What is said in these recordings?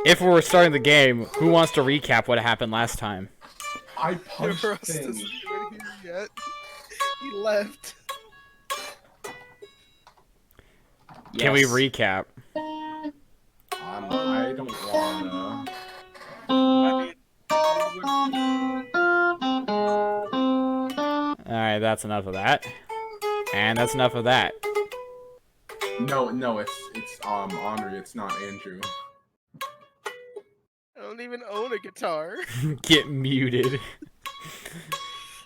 if we're starting the game, who wants to recap what happened last time? I punched Rust things. isn't even here yet. He left. Can we recap? I don't wanna. I mean, we would... Alright, that's enough of that. And that's enough of that. No, it's Henri. It's not Andrew. I don't even own a guitar. Get muted.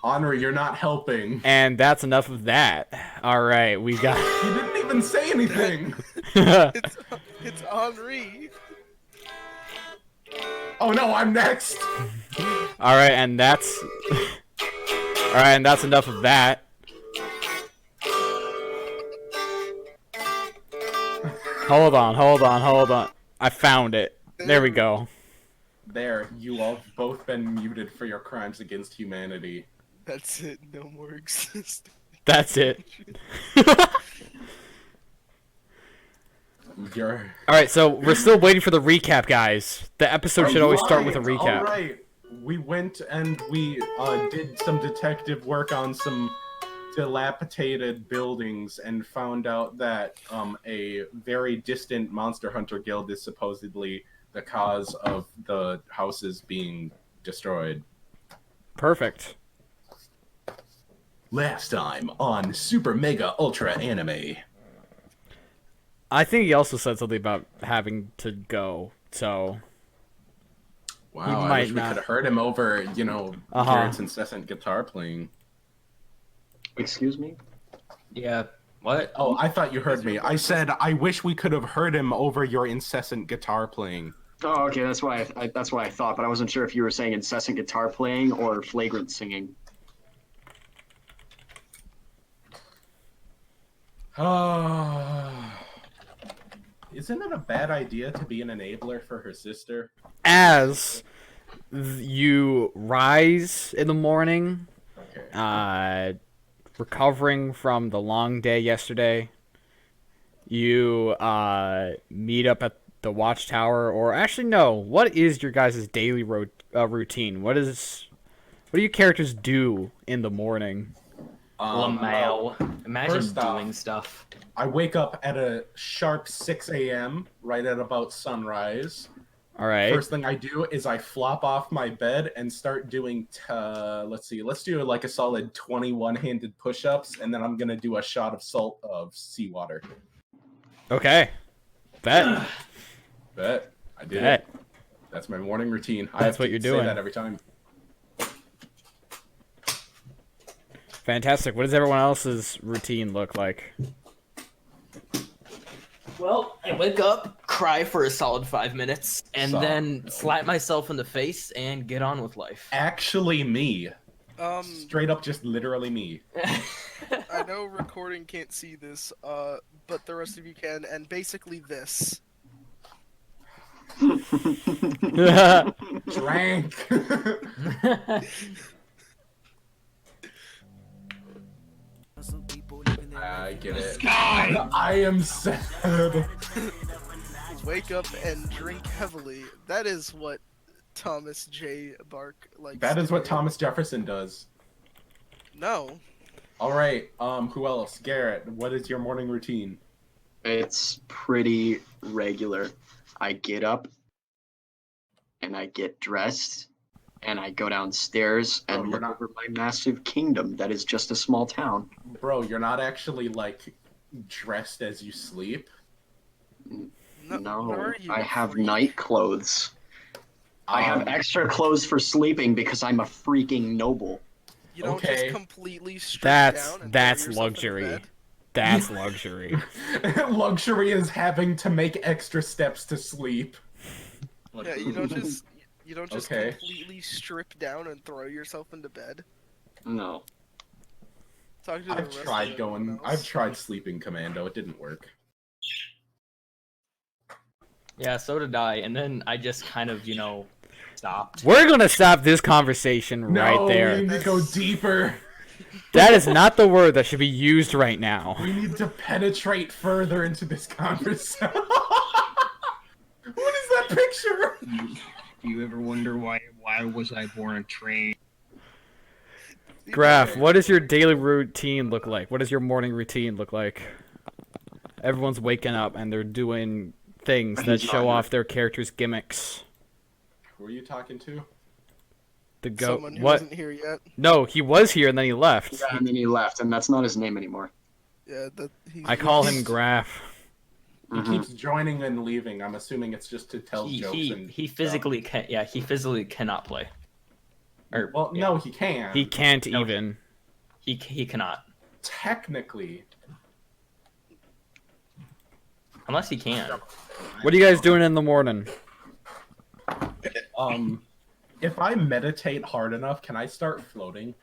Henri, you're not helping. And that's enough of that. Alright, we got... You didn't even say anything. It's Henri. Oh no, I'm next. Alright, and that's... Alright, and that's enough of that. Hold on. I found it. There we go. There, you all have both been muted for your crimes against humanity. That's it. No more exist. That's it. You're... Alright, so we're still waiting for the recap, guys. The episode should always start with a recap. Alright, we went and we did some detective work on some dilapidated buildings and found out that a very distant monster hunter guild is supposedly the cause of the houses being destroyed. Perfect. Last time on Super Mega Ultra Anime. I think he also said something about having to go, so... Wow, He I might wish we not. could have heard him over, you know, Garrett's incessant guitar playing. Excuse me? Yeah. What? Oh, I thought you heard me. I said I wish we could have heard him over your incessant guitar playing. Oh, okay, that's why that's what I thought, but I wasn't sure if you were saying incessant guitar playing or flagrant singing. Isn't it a bad idea to be an enabler for her sister? As you rise in the morning, Okay. recovering from the long day yesterday, you meet up at the watchtower, or actually no, what is your guys' daily routine? What do you characters do in the morning? Lamau. Imagine first off- doing stuff. I wake up at a sharp 6 a.m., right at about sunrise. All right. First thing I do is I flop off my bed and start doing, let's do like a solid 21-handed push-ups, and then I'm going to do a shot of seawater. Okay. Bet. Bet. I did Bet. it. That's my morning routine. I That's have to what you're say doing. that every time. Fantastic. What does everyone else's routine look like? Well, I wake up, cry for a solid 5 minutes, and then slap myself in the face and get on with life. Actually me. Um, Straight up just literally me. I know recording can't see this, but the rest of you can, and basically this. Drank. I get it. I am sad. Wake up and drink heavily. That is what Thomas J. Bark likes. That is to what do. Thomas Jefferson does. No. Alright, who else? Garrett, what is your morning routine? It's pretty regular. I get up and I get dressed and I go downstairs and you're look not- over my massive kingdom that is just a small town. Bro, you're not actually, like, dressed as you sleep? No, where are you, I have freak? night clothes. I have extra clothes for sleeping because I'm a freaking noble. You don't Okay. just completely strip down and throw That's yourself into luxury. bed? That's luxury. Luxury is having to make extra steps to sleep. Yeah, you don't just Okay. completely strip down and throw yourself into bed. No. Talk to the I've rest of tried everyone going. else. I've tried sleeping commando. It didn't work. Yeah, so did I, and then I just kind of, stopped. We're gonna stop this conversation right No, there. we need to go deeper. That is not the word that should be used right now. We need to penetrate further into this conversation. What is that picture. Do you ever wonder why was I born a train? Graph, what does your daily routine look like? What does your morning routine look like? Everyone's waking up and they're doing things that He's not show here. off their character's gimmicks. Who are you talking to? The go Someone who what? isn't here yet. No, he was here and then he left. Yeah, and then he left, and that's not his name anymore. Yeah, I call him Graph. He Mhm. keeps joining and leaving. I'm assuming it's just to tell jokes and He stuff. physically can. Yeah, he physically cannot play. Or Well, yeah, no, he can. He can't No. even. he cannot Technically. unless he can. What are you guys doing in the morning? If I meditate hard enough, can I start floating?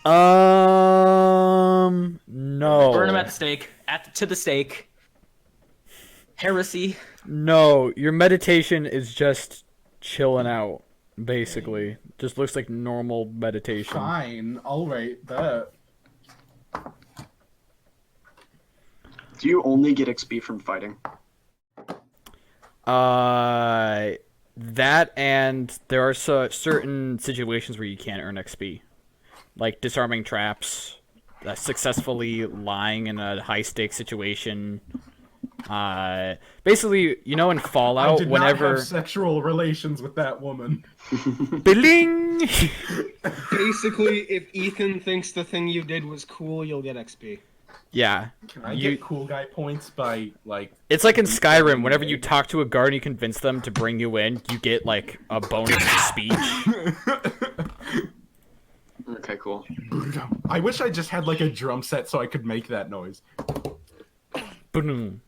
No. Burn him at the stake. To the stake. Heresy. No, your meditation is just chilling out, basically. Just looks like normal meditation. Fine, I'll rate that. Do you only get XP from fighting? That and there are certain situations where you can't earn XP. Like disarming traps, successfully lying in a high-stakes situation. Basically, you know in I Fallout, did not whenever... have sexual relations with that woman. Bling! Basically, if Ethan thinks the thing you did was cool, you'll get XP. Yeah. Can I You- get cool guy points by, like... It's like in Skyrim, whenever you talk to a guard and you convince them to bring you in, you get, like, a bonus to speech. Okay, cool. I wish I just had, like, a drum set so I could make that noise. Boom.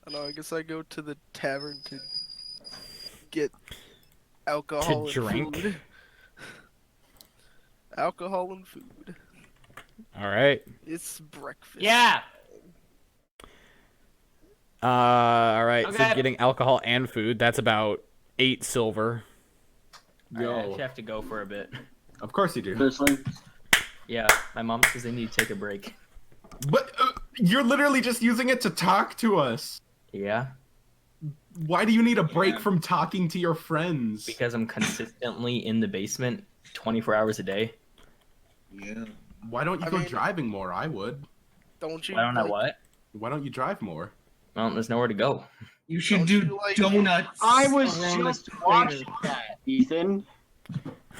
I don't know, I guess I go to the tavern to get alcohol To drink? and food. Alcohol and food. Alright. It's breakfast. Yeah. Alright, so Okay. getting alcohol and food, that's about 8 silver. I Yo. actually have to go for a bit. Of course you do. Seriously? Yeah, my mom says they need to take a break. But you're literally just using it to talk to us. Yeah, Why do you need a break Yeah. from talking to your friends? because I'm consistently in the basement 24 hours a day. Yeah. Why don't you I go mean- driving more? I would. Don't you? I don't know like, what. Why don't you drive more? Well, there's nowhere to go. You should Don't do you like- donuts. I was around just the equator. watching that, Ethan.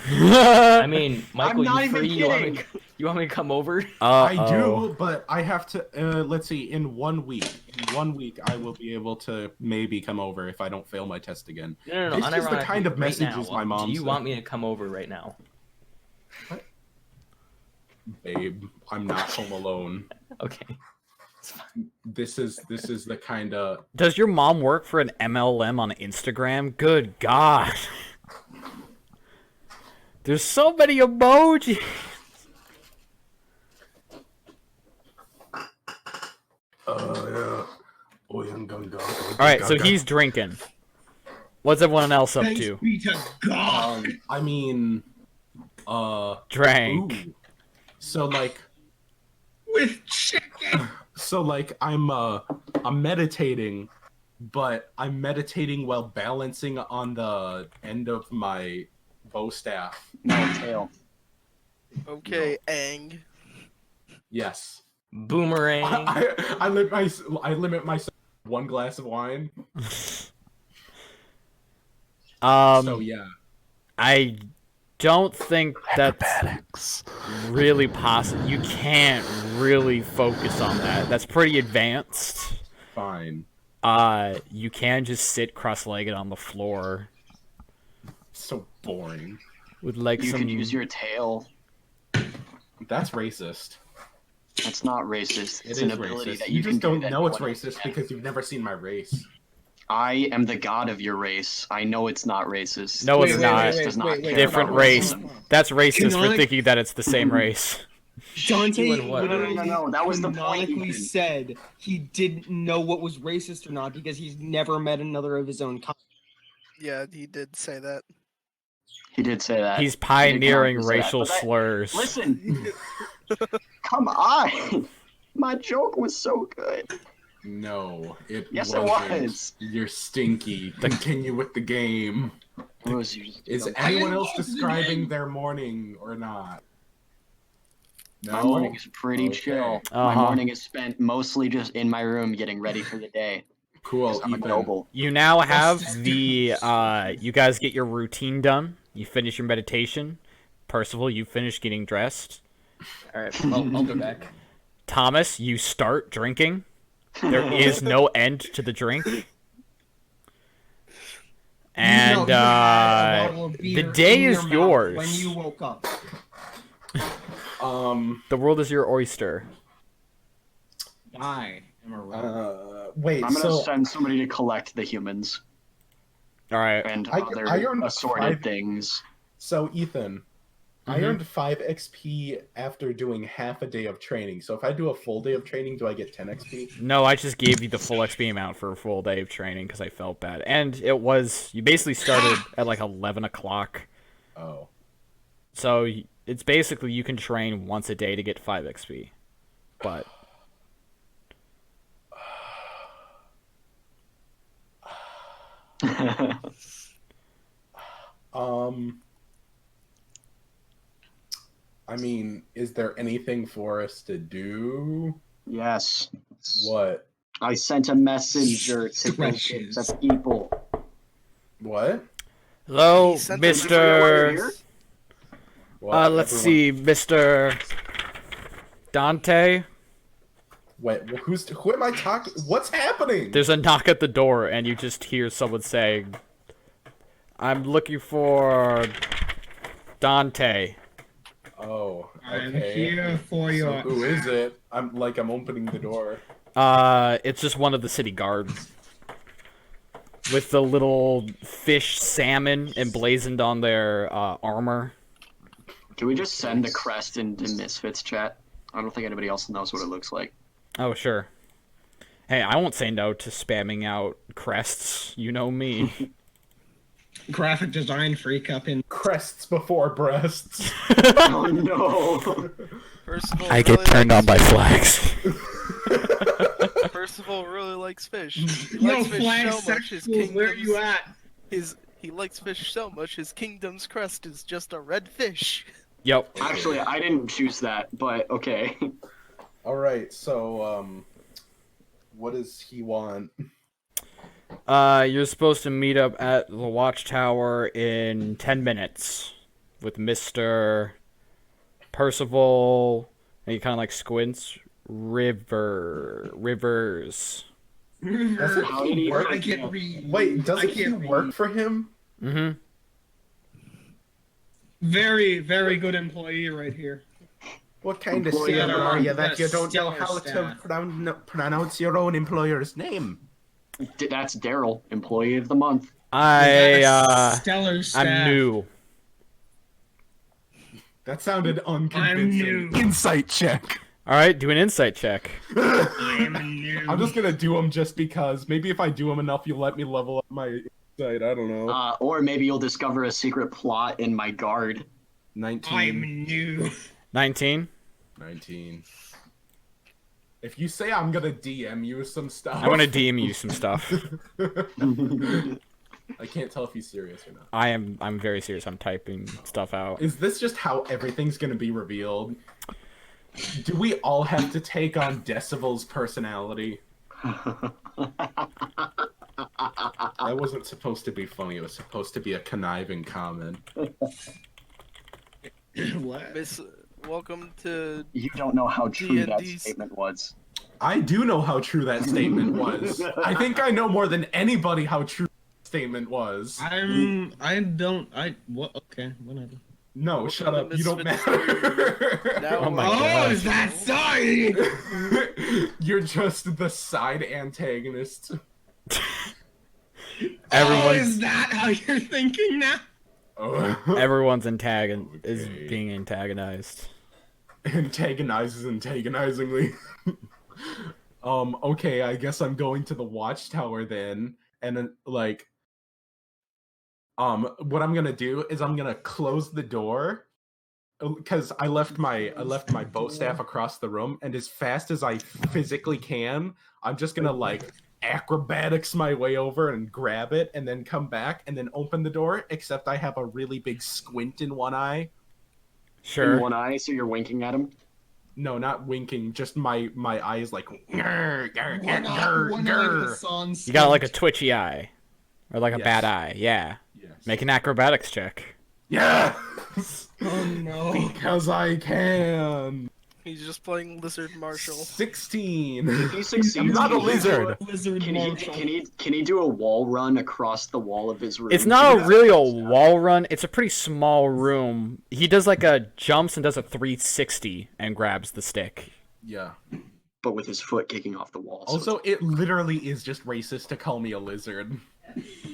I mean, Michael, not you even free? kidding. You want me to come over? I do, but I have to. Let's see. In 1 week, I will be able to maybe come over if I don't fail my test again. No, This is the unironically, kind of right messages now, my mom Do you said. want me to come over right now? Babe, I'm not home alone. Okay. This is the kind of. Does your mom work for an MLM on Instagram? Good God. There's so many emojis. Yeah. Alright, so he's drinking. What's everyone else up Thanks to? be to God. I mean, Drank. ooh. So like, With chicken. I'm meditating, but I'm meditating while balancing on the end of my bow staff. No, tail. Okay, Aang. Yes. Boomerang. I limit myself to 1 glass of wine. So yeah. I don't think that's really possible. You can't really focus on that. That's pretty advanced. Fine. You can just sit cross-legged on the floor So boring. with like You some. could use your tail. That's racist. That's not racist. It's It an is ability racist. that You you just can do don't that know no it's one else racist can. because you've never seen my race. I am the god of your race. I know it's not racist. No, it's Your not. race does not care Different about race. racism. That's racist for Canonic- thinking that it's the same race. Dante You and what? No, that was the point, canonically Ethan. said he didn't know what was racist or not because he's never met another of his own kind. Yeah, he did say that. He did say that. He's He did pioneering canonically say that, racial but that- slurs. Listen, come on. My joke was so good. No, it Yes, it wasn't. was. You're stinky. Continue with the game. Rose, you just Is don't- anyone else describing their morning or not? No. My morning is pretty Okay. chill. My morning is spent mostly just in my room getting ready for the day. Cool, 'Cause I'm a Ethan. noble. You now have That's the you guys get your routine done. You finish your meditation. Percival, you finish getting dressed. All right, I'll go back. Thomas, you start drinking. There is no end to the drink. And you had a bottle of the beer day in is your mouth yours. when you woke up. The world is your oyster. I am a rebel. Wait, I'm gonna so send somebody to collect the humans All right. and I other earned assorted 5 things. Ethan, I earned 5 XP after doing half a day of training. So if I do a full day of training, do I get 10 XP? No, I just gave you the full XP amount for a full day of training because I felt bad. And it was, you basically started at like 11 o'clock. Oh. So it's basically you can train once a day to get 5 XP. But I mean, is there anything for us to do? Yes. What? I sent a messenger to go get Stretches. the people. What? hello, He sent Did you figure out why you're Mr. here? What? Let's Everyone- see, Mr. Dante. Wait, who am I talking? What's happening? There's a knock at the door, and you just hear someone saying, "I'm looking for Dante." Oh, I'm okay. here for So your. who is it? I'm opening the door. It's just one of the city guard. With the little fish salmon emblazoned on their armor. Can we just send the crest into Misfits chat? I don't think anybody else knows what it looks like. Oh, sure. Hey, I won't say no to spamming out crests. You know me. Graphic design freak up in. Crests before breasts. Oh no! Percival I get really turned on likes by flags. Percival really likes fish. He Yo, likes fish flag so much his sexuals, where you kingdom's at? he likes fish so much his kingdom's crest is just a red fish. Yep. Actually, I didn't choose that, but okay. All right, so what does he want? You're supposed to meet up at the Watchtower in 10 minutes with Mr. Percival, and he kind of like squints. Rivers. Doesn't How he did he work? I can't read. Wait, doesn't I he can't work read. for him? Mm-hmm. Very, very good employee right here. What kind of Employee of sailor the are month. you that you don't know Stellar how to staff. pronounce your own employer's name? That's Daryl, employee of the month. Stellar staff. I'm new. That sounded I'm unconvincing. new. Insight check. All right, do an insight check. I'm new. I'm just gonna do them just because. Maybe if I do them enough, you'll let me level up my insight. I don't know. Or maybe you'll discover a secret plot in my guard. 19. I'm new. 19. 19. If you say I'm gonna DM you some stuff, I'm gonna DM you some stuff. I can't tell if he's serious or not. I'm very serious. I'm typing stuff out. Is this just how everything's gonna be revealed? Do we all have to take on Decibel's personality? That wasn't supposed to be funny. It was supposed to be a conniving comment. What? Welcome to You don't know how true that D&D's statement was. I do know how true that statement was. I think I know more than anybody how true that statement was. What? Okay, whatever. No, shut Welcome up. to You don't Misfits matter. Now Oh my Oh, God. is that sorry? You're just the side antagonist. Oh, Everyone's is that how you're thinking now? Oh. everyone's is Okay. being antagonized. Antagonizes antagonizingly. Okay, I guess I'm going to the Watchtower then, and then what I'm gonna do is I'm gonna close the door, because I left my bow staff across the room, and as fast as I physically can, I'm just gonna like acrobatics my way over and grab it, and then come back and then open the door. Except I have a really big squint in one eye. In Sure. one eye, so you're winking at him. No, not winking. Just my eye is like. Grr, grr, One eye, grr, one eye with grr. the sans You got like a squint. twitchy eye, or like a Yes. bad eye. Yeah. Yes. Make an acrobatics check. Yes. Oh no. Because I can. He's just playing Lizard Marshall. 16. If he succeeds, I'm not a can he do lizard. Lizard Can he, Marshall. can he do a wall run across the wall of his room? It's not really a wall run. It's a pretty small room. He does like a jumps and does a 360 and grabs the stick. Yeah. But with his foot kicking off the wall. So Also, it literally is just racist to call me a lizard.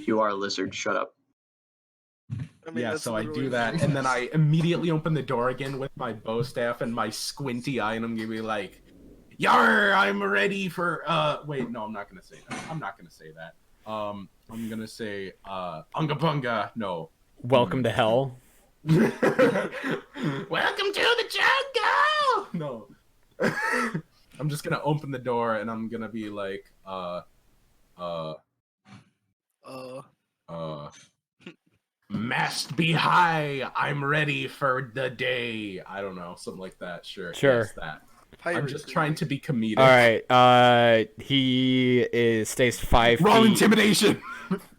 you are a lizard. Shut up. I mean, Yeah, that's so I literally do that, and then I immediately open the door again with my bow staff and my squinty eye, and I'm gonna be like, "Yar, I'm ready for." Wait, no, I'm not gonna say that. I'm not gonna say that. I'm gonna say, "Unga bunga." No. Welcome to hell. Welcome to the jungle. No. I'm just gonna open the door, and I'm gonna be like, mast be high. I'm ready for the day. I don't know, something like that. Sure. Sure. Yes, that. pirate I'm just thing. trying to be comedic. All right. He stays 5 Wrong feet. intimidation.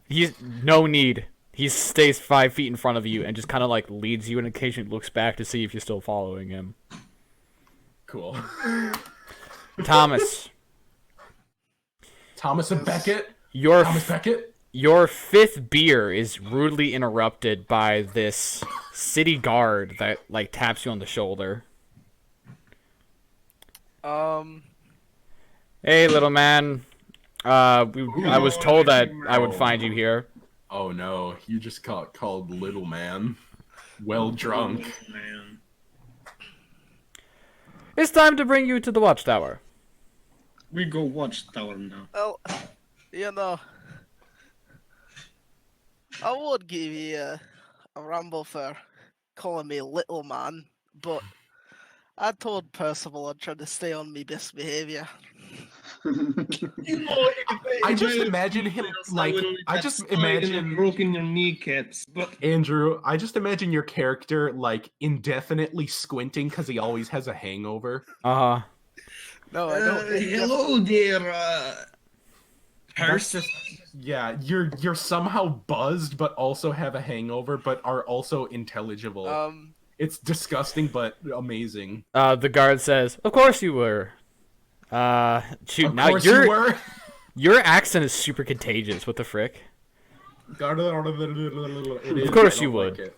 He's no need. He stays 5 feet in front of you and just kind of like leads you and occasionally looks back to see if you're still following him. Cool. Thomas, Thomas Beckett. your Thomas Beckett. your 5th beer is rudely interrupted by this city guard that like taps you on the shoulder. Hey, little man. I was told that I would find you here. Oh no, you just got called little man. Well drunk. Man. It's time to bring you to the watchtower. We go watch tower now. Well, you know, I would give you a rumble for calling me little man, but I told Percival I'd try to stay on me best behavior. I just imagine him like I just imagine broken your kneecaps, but Andrew, I just imagine your character like indefinitely squinting because he always has a hangover. Uh-huh. No, I don't. hello there, That's just yeah, you're somehow buzzed but also have a hangover but are also intelligible. It's disgusting but amazing. The guard says, "Of course you were." Shoot, Of now course you were. your accent is super contagious. What the frick? Of course you would.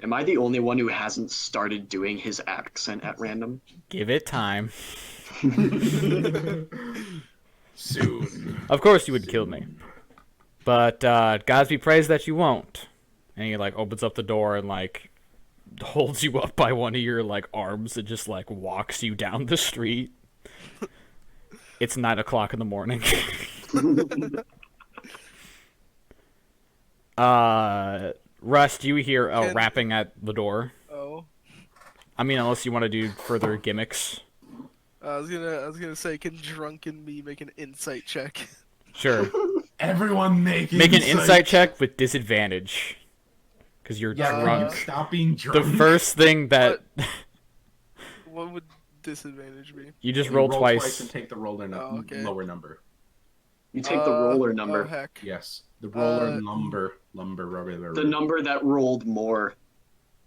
Am I the only one who hasn't started doing his accent at random? Give it time. Soon. Of course you would kill me. But gods be praised that you won't. And he like opens up the door and like holds you up by one of your like arms and just like walks you down the street. It's 9 o'clock in the morning. Russ, do you hear a rapping at the door? Oh, I mean, unless you want to do further gimmicks. I was gonna say, can drunken me make an insight check? Sure. Everyone make Make an insight check with disadvantage. Because you're drunk. Stop being The drunk. first thing that... What would disadvantage be? You just You roll roll twice. and take the roller Oh, okay. lower number. You take the roller number. Oh heck. Yes, the roller Uh, number. The number that rolled more.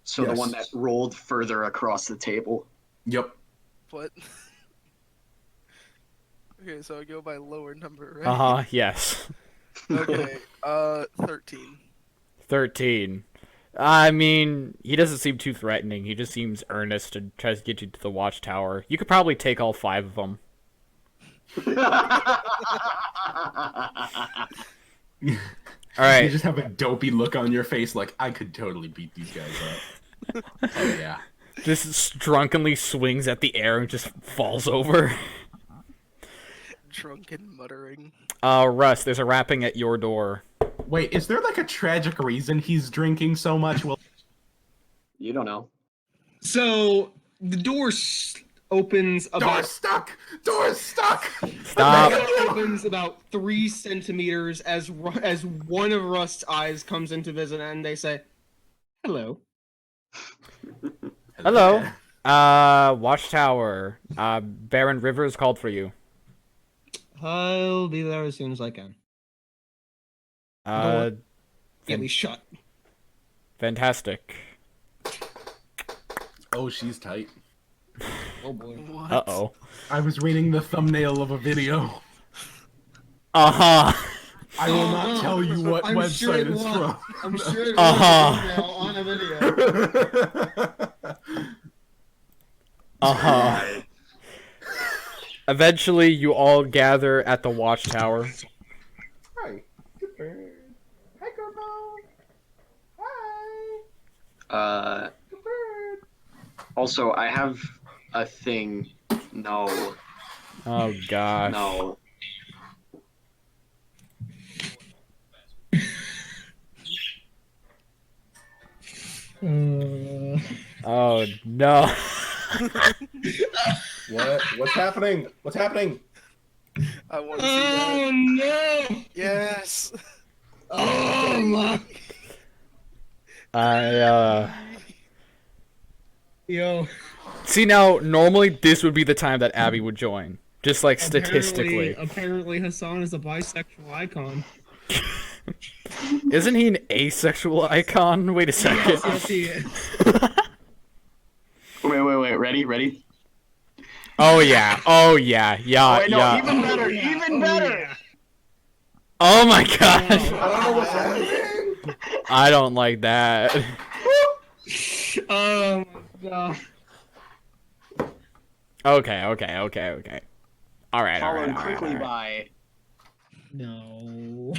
So Yes. the one that rolled further across the table. Yep. What? Okay, so I go by lower number, right? Uh-huh, yes. Okay, 13. 13. I mean, he doesn't seem too threatening. He just seems earnest and tries to get you to the watchtower. You could probably take all 5 of them. You Alright, just have a dopey look on your face, like I could totally beat these guys up. Oh yeah. just drunkenly swings at the air and just falls over. Drunken muttering. Russ, there's a rapping at your door. Wait, is there like a tragic reason he's drinking so much? Well, You don't know. So the door opens Door's about. stuck. Door's stuck. Stop. The door opens about 3 centimeters as one of Rust's eyes comes into visit, and they say, "Hello." Hello. Watchtower. Baron Rivers called for you. I'll be there as soon as I can. Uh, Get me shut. fantastic. Oh, she's tight. Oh boy. What? Uh-oh. I was reading the thumbnail of a video. Uh-huh. I will not tell you what I'm sure website it it's was. from. I'm sure it was Uh-huh. on a video. Uh-huh. Eventually, you all gather at the watchtower. Hi. Good bird. Hi, Garbo. Hi. Good bird. Also, I have a thing. No, Oh, gosh. no. Oh, no. What's happening? What's happening? I want to see that. No! Yes. Oh my! Yo. See, now, normally this would be the time that Abby would join. Just, like, statistically. Apparently Hassan is a bisexual icon. Isn't he an asexual icon? Wait a second. Yes, he is. Wait. Ready? Oh, yeah. Oh, yeah. Yeah, Wait, no, yeah. even better, even better. Oh, my gosh. I don't know what's happening. I don't like that. Oh my god. Okay. Alright. Followed quickly by. No.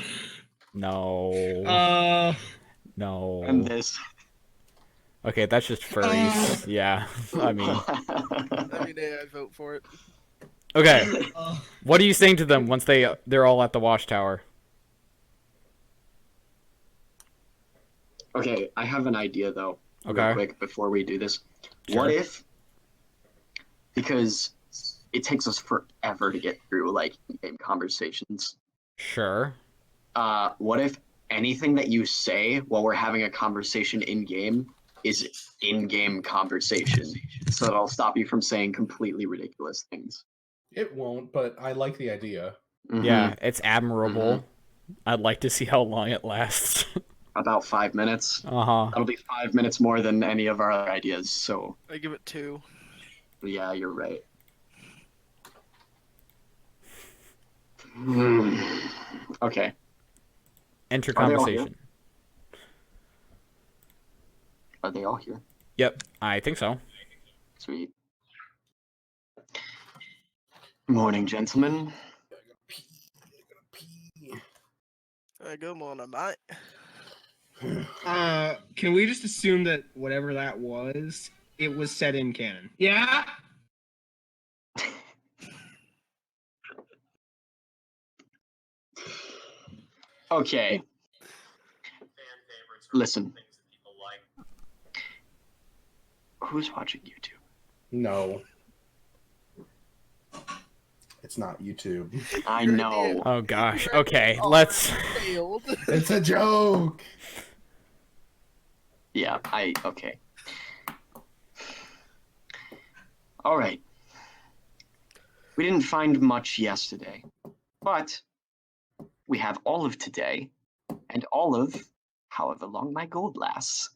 No. No. And this. Okay, that's just furries. Yeah, I mean. Every day I vote for it. Okay, Uh, what are you saying to them once they're all at the watchtower? Okay, I have an idea though. Okay. Real quick before we do this. Sure. What if? Because it takes us forever to get through like in-game conversations. Sure. What if anything that you say while we're having a conversation in game is in-game conversation, so it'll stop you from saying completely ridiculous things. It won't, but I like the idea. Yeah, it's admirable. I'd like to see how long it lasts. About 5 minutes. Uh-huh. That'll be 5 minutes more than any of our other ideas. So I give it 2. yeah, you're right. Okay. Enter Are they all conversation. Are they all here? Yep, I think so. Sweet. Morning, gentlemen. Good morning, mate. can we just assume that whatever that was, it was set in canon? Yeah. Okay. Listen. Who's watching YouTube? No. It's not YouTube. I know. Oh gosh. Okay, let's. Failed. It's a joke. Yeah, okay. All right. We didn't find much yesterday, but we have all of today and all of however long my gold lasts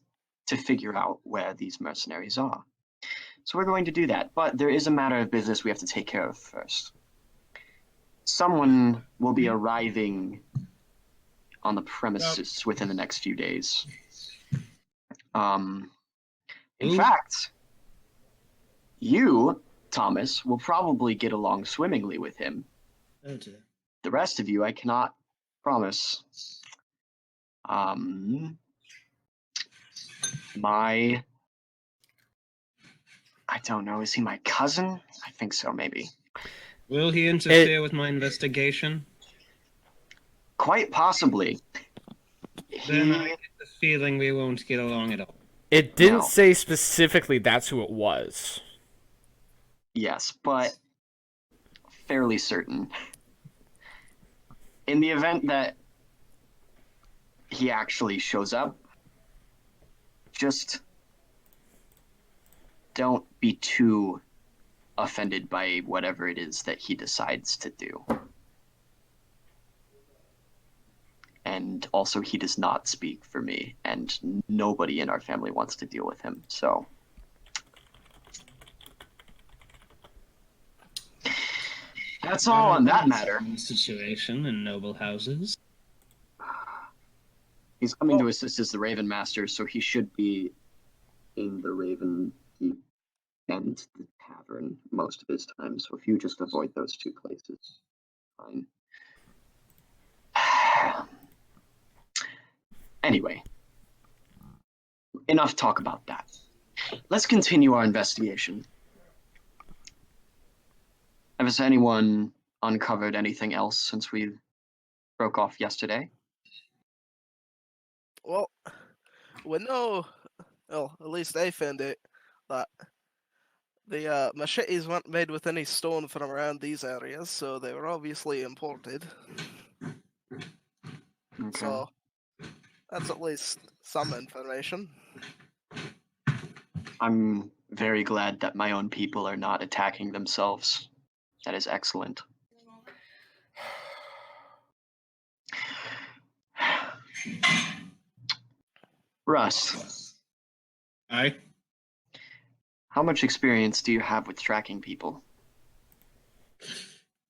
to figure out where these mercenaries are. So we're going to do that, but there is a matter of business we have to take care of first. Someone will be arriving on the premises within the next few days. In fact, you, Thomas, will probably get along swimmingly with him. The rest of you, I cannot promise. I don't know, is he my cousin? I think so, maybe. Will he interfere with my investigation? Quite possibly. Then I get the feeling we won't get along at all. It didn't Now, say specifically that's who it was. yes, but fairly certain. In the event that he actually shows up, just don't be too offended by whatever it is that he decides to do. And also, he does not speak for me, and nobody in our family wants to deal with him, so. That's all on that matter. Situation in noble houses. He's coming to assist as the Raven Master, so he should be in the Raven Keep and the Tavern most of his time. So if you just avoid those two places, fine. Anyway, enough talk about that. Let's continue our investigation. Has anyone uncovered anything else since we broke off yesterday? Well, we know, well, at least I found it, that the machetes weren't made with any stone from around these areas, so they were obviously imported. Okay. So that's at least some information. I'm very glad that my own people are not attacking themselves. That is excellent. Russ, Aye. how much experience do you have with tracking people?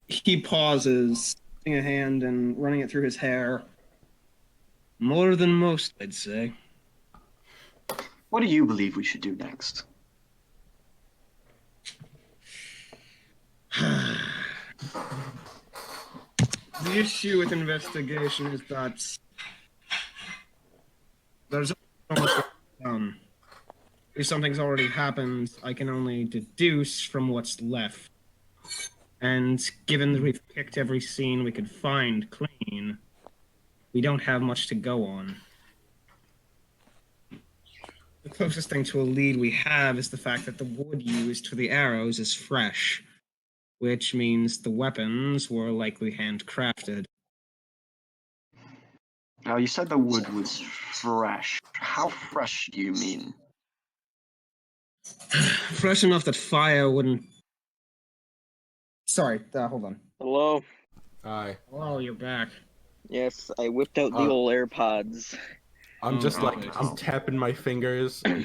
He pauses, putting a hand and running it through his hair. More than most, I'd say. What do you believe we should do next? The issue with investigation is that there's almost done. If something's already happened, I can only deduce from what's left. And given that we've picked every scene we could find clean, we don't have much to go on. The closest thing to a lead we have is the fact that the wood used for the arrows is fresh, which means the weapons were likely handcrafted. Now, you said the wood was fresh. How fresh do you mean? Fresh enough that fire wouldn't. Sorry, hold on. Hello? Hi. Oh, you're back. Yes, I whipped out the old AirPods. I'm just Okay. I'm tapping my fingers. I'm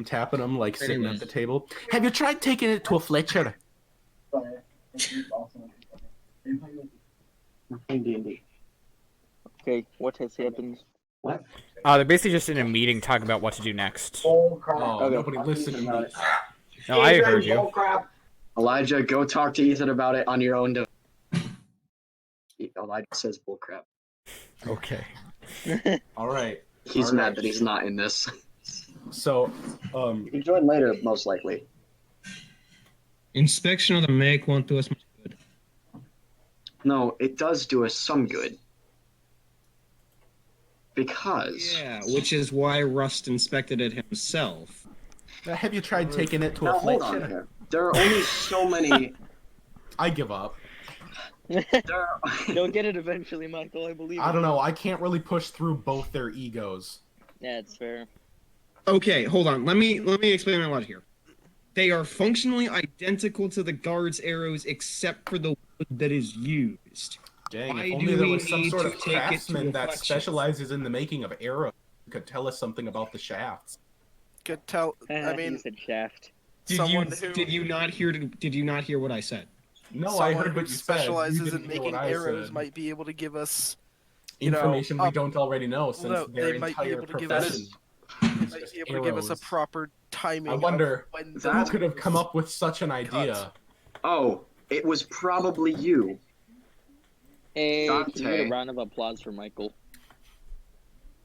tapping them like sitting Anyway. at the table. Have you tried taking it to a Fletcher? Okay, what has happened? They're basically just in a meeting talking about what to do next. Oh, Okay. nobody listened to me. No, I heard you. Elijah, go talk to Ethan about it on your own. Elijah says bullcrap. Okay. All right. He's All mad right. that he's not in this. So, He'll join later, most likely. Inspection of the make won't do us much good. No, it does do us some good. Because... Yeah, which is why Rust inspected it himself. have you tried taking it to Now, a hold on Fletcher? here. There are only so many... I give up. There are... You'll get it eventually, Michael, I believe. I don't know. I can't really push through both their egos. Yeah, it's fair. Okay, hold on. Let me explain my logic here. They are functionally identical to the guard's arrows except for the wood that is used. Dang, Why if do only there we was some need sort to of take it to craftsman that reflection? specializes in the making of arrows could tell us something about the shafts. Could tell. I You mean, said shaft. Did you not hear what I said? No, someone I heard who what you said. You specializes didn't in hear making what I arrows said. might be able to give us, you know, Information we up- don't already know, since no, their they might be entire able to give us- profession is might just be able to give us a arrows. proper timing. I wonder of when who that could have was come up with such an idea. cut. Oh, it was probably you. Hey, can you get Dante. a round of applause for Michael?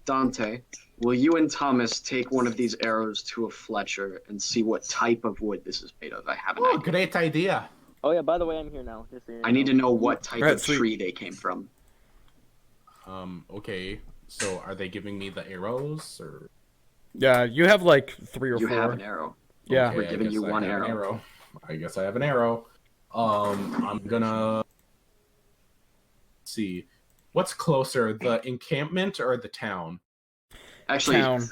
Dante, will you and Thomas take one of these arrows to a Fletcher and see what type of wood this is made of? I have an Oh, idea. great idea. Oh yeah, by the way, I'm here now. Just so you I need to know what type Right, of sweet. tree they came from. Okay. So are they giving me the arrows or Yeah, you have like 3 or You 4. have an arrow. Yeah. We're I giving guess you I one have an arrow. I guess I have an arrow. I'm gonna see. What's closer, the encampment or the town? Actually, Town.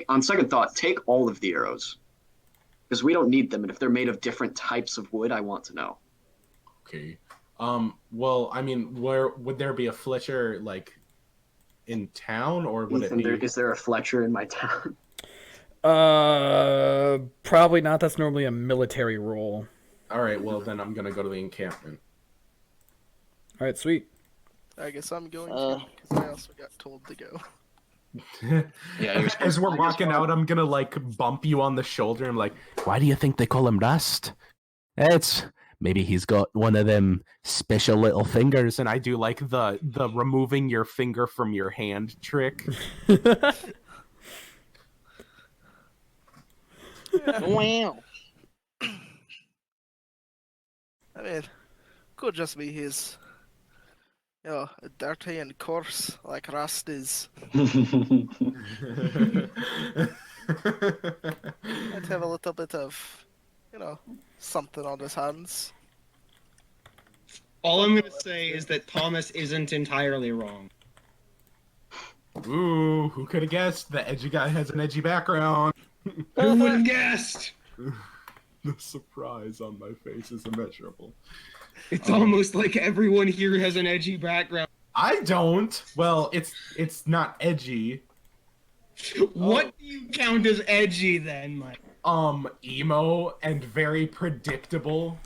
on second thought, take all of the arrows. Because we don't need them, and if they're made of different types of wood, I want to know. Okay. Well, I mean, where would there be a Fletcher like in town, or would it Ethan, be? is there a Fletcher in my town? Probably not. That's normally a military role. All right. Well, then I'm gonna go to the encampment. All right, sweet. I guess I'm going to, because I also got told to go. Yeah, you're supposed As we're to- walking out, I'm gonna like bump you on the shoulder. I'm like, why do you think they call him Rust? It's maybe he's got one of them special little fingers, and I do like the removing your finger from your hand trick. Wow. I mean, could just be his, dirty and coarse like Rust is. Might have a little bit of, something on his hands. All I'm gonna say is that Thomas isn't entirely wrong. Ooh, who could have guessed? The edgy guy has an edgy background. Who would have guessed? The surprise on my face is immeasurable. It's almost like everyone here has an edgy background. I don't. Well, it's not edgy. What do you count as edgy then, Mike? Emo and very predictable.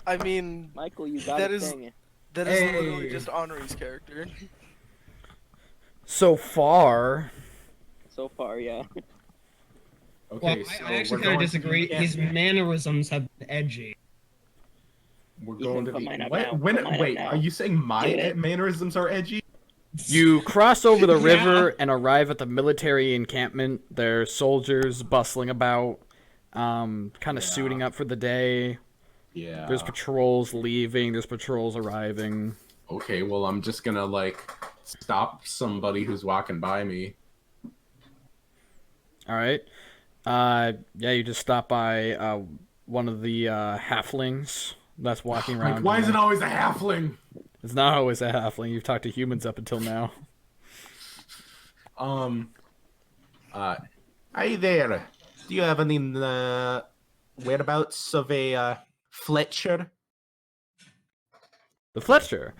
I mean, Michael, you got That a is- thing. that is Hey. literally just Henri's character. So far, So far, yeah. Okay, Well, so I actually we're kind of going to disagree. the His encampment. mannerisms have been edgy. We're Ethan, going to put the. mine up When, now. when, Put mine up wait, now. are you saying my Do it. mannerisms are edgy? you cross over the Yeah. river and arrive at the military encampment. There's soldiers bustling about, kind of Yeah. suiting up for the day. Yeah. There's patrols leaving. There's patrols arriving. Okay, well, I'm just gonna like stop somebody who's walking by me. All right. Yeah, you just stop by one of the halflings that's walking around. Like, why in is it there. always a halfling? It's not always a halfling. You've talked to humans up until now. Hi there. Do you have any whereabouts of a Fletcher? The Fletcher.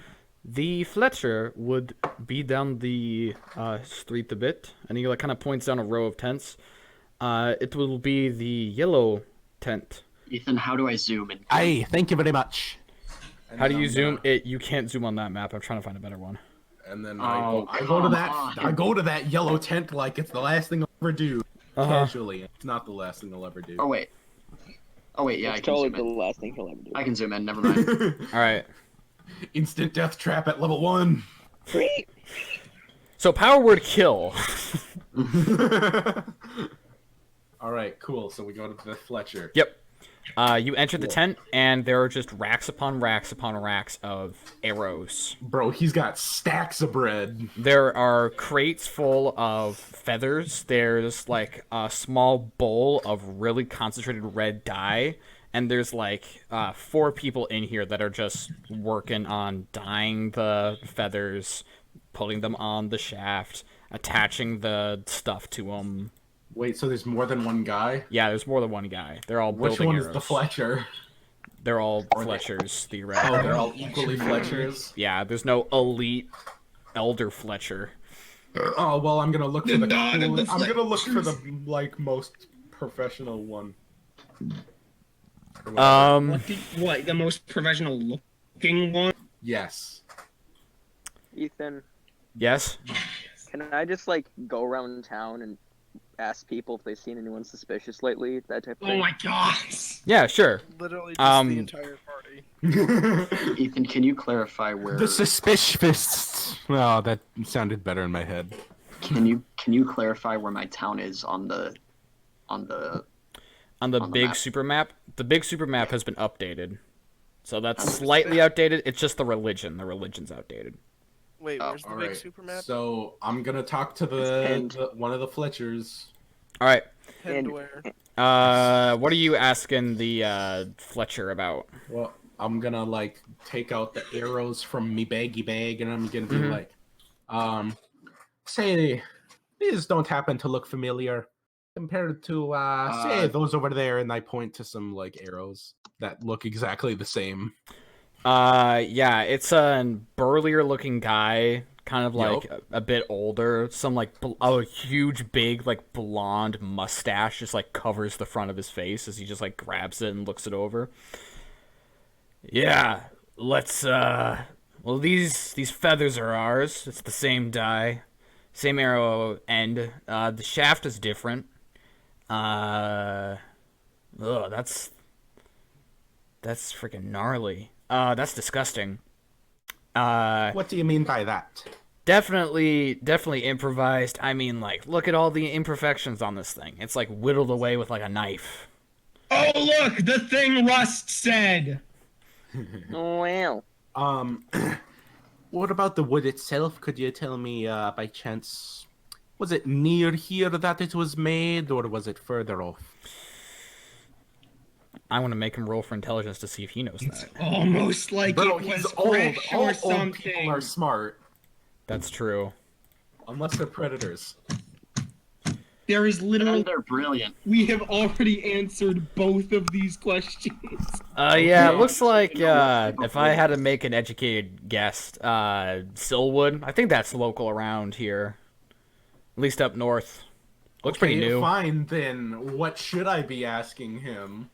The Fletcher would be down the street a bit, and he like kind of points down a row of tents. It will be the yellow tent. Ethan, how do I zoom in? Aye, thank you very much. How do you zoom? You can't zoom on that map. I'm trying to find a better one. And then Oh, I go to come that on. I go to that yellow tent like it's the last thing I'll ever do. Uh-huh. Casually, it's not the last thing I'll ever do. Oh wait. Yeah, I It's can totally zoom the in. last thing he'll ever do. I can zoom in. Never mind. All right. Instant death trap at level 1. So power word kill. All right, cool. So we go to the Fletcher. Yep. You enter the tent, and there are just racks upon racks upon racks of arrows. Bro, he's got stacks of bread. There are crates full of feathers. There's like a small bowl of really concentrated red dye. And there's like 4 people in here that are just working on dyeing the feathers, putting them on the shaft, attaching the stuff to them. Wait, so there's more than one guy? Yeah, there's more than one guy. They're all Which building one arrows. is the Fletcher? They're all Fletchers, Oh, theoretically. they're all equally Fletchers. Yeah, there's no elite Elder Fletcher. Oh well, I'm gonna look for the. god of the I'm gonna look for the like most professional one. What, the most professional looking one? Yes. Ethan, Yes? can I just go around town and ask people if they've seen anyone suspicious lately? That type of Oh thing. my god! Yeah, sure. Literally just Um, the entire party. Ethan, can you clarify where? The suspicious. Oh, that sounded better in my head. Can you clarify where my town is on the On the On the big map. super map, the big super map has been updated. So that's Understood. slightly outdated. It's just the religion. The religion's outdated. Wait, Oh, where's the All big right. super map? So I'm gonna talk to And- one of the Fletchers. All right. Headwear. What are you asking the Fletcher about? Well, I'm gonna like take out the arrows from me baggy bag, and I'm gonna be like, say these don't happen to look familiar compared to say those over there, and I point to some like arrows that look exactly the same. Yeah, it's a burlier looking guy, kind of like a bit older. Some like a huge, big, like blonde mustache just like covers the front of his face as he just like grabs it and looks it over. Yeah, let's well these feathers are ours. It's the same die, same arrow end. The shaft is different. Ugh, that's freaking gnarly. That's disgusting. What do you mean by that? Definitely improvised. I mean, like, look at all the imperfections on this thing. It's like whittled away with like a knife. Oh, look, the thing Rust said. Wow. What about the wood itself? Could you tell me, by chance, was it near here that it was made, or was it further off? I want to make him roll for intelligence to see if he knows It's that. almost like Bro, it he's was old. fresh All or old something. people are smart, That's true. unless they're predators. There is And literally. they're brilliant. We have already answered both of these questions. Yeah, it looks like if I had to make an educated guess, Silwood. I think that's local around here, at least up north. Looks pretty new. Fine, then. What should I be asking him?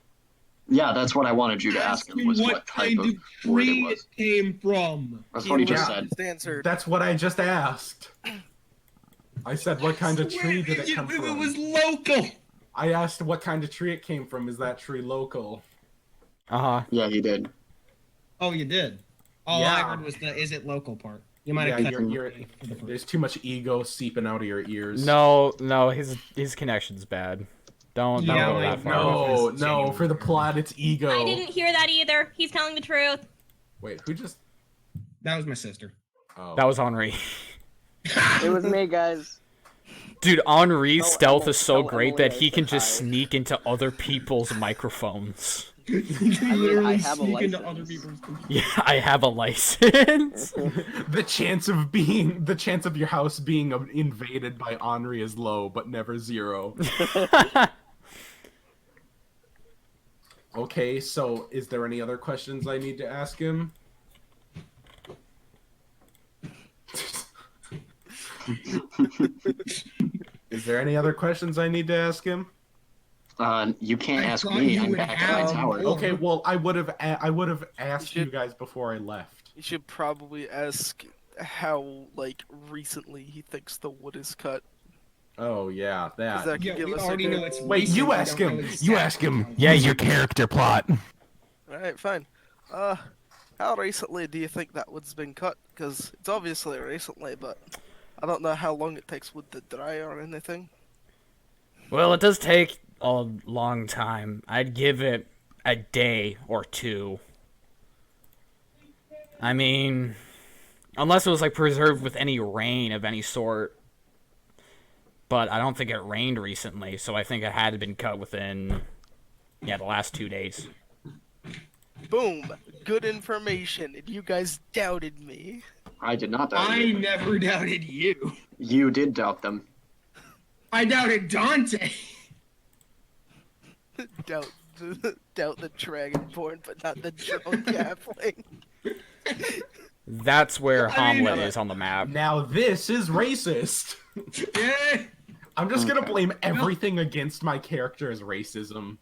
Yeah, that's what I wanted you to ask him. Was what type of wood it tree was. it came from. That's what he just Yeah. said. Just answered. That's what I just asked. I said, what kind of tree did it come from? It was local. I asked what kind of tree it came from. Is that tree local? Yeah, he did. Oh, you did. All Yeah. I heard was the "is it local" part. You might Yeah, have cut there's too much ego seeping out of your ears. No, his connection's bad. Don't Yeah, go like, that far. No, for the plot, it's ego. I didn't hear that either. He's telling the truth. Wait, who just... That was my sister. Oh. That was Henri. It was me, guys. Dude, Henri's Tell stealth Emily- is so tell great Emily that I he can said just hi. sneak into other people's microphones. You can I literally have a sneak into license. other people's computers. Yeah, I have a license. The chance of your house being invaded by Henri is low, but never zero. Okay, so is there any other questions I need to ask him? Is there any other questions I need to ask him? You can't I ask thought me. you I'm would back have at my tower. more. Okay, well, I would have asked You you should- guys before I left. You should probably ask how, like, recently he thinks the wood is cut. Oh yeah, 'Cause that. that Yeah, could give we us already a know good... it's. Wait, recent, you we ask don't him. know You exactly ask him. how Yeah, recent. your character plot. Alright, fine. How recently do you think that wood's been cut? Because it's obviously recently, but I don't know how long it takes wood to dry or anything. Well, it does take a long time. I'd give it a day or two. I mean, unless it was like preserved with any rain of any sort. But I don't think it rained recently, so I think it had been cut within, the last 2 days. Boom! Good information, and you guys doubted me. I did not doubt I you. never doubted you. You did doubt them. I doubted Dante. doubt the dragonborn, but not the drone halfling. That's where I mean- Hamlet is on the map. Now this is racist. Yeah. I'm just gonna Okay. blame everything against my character as racism.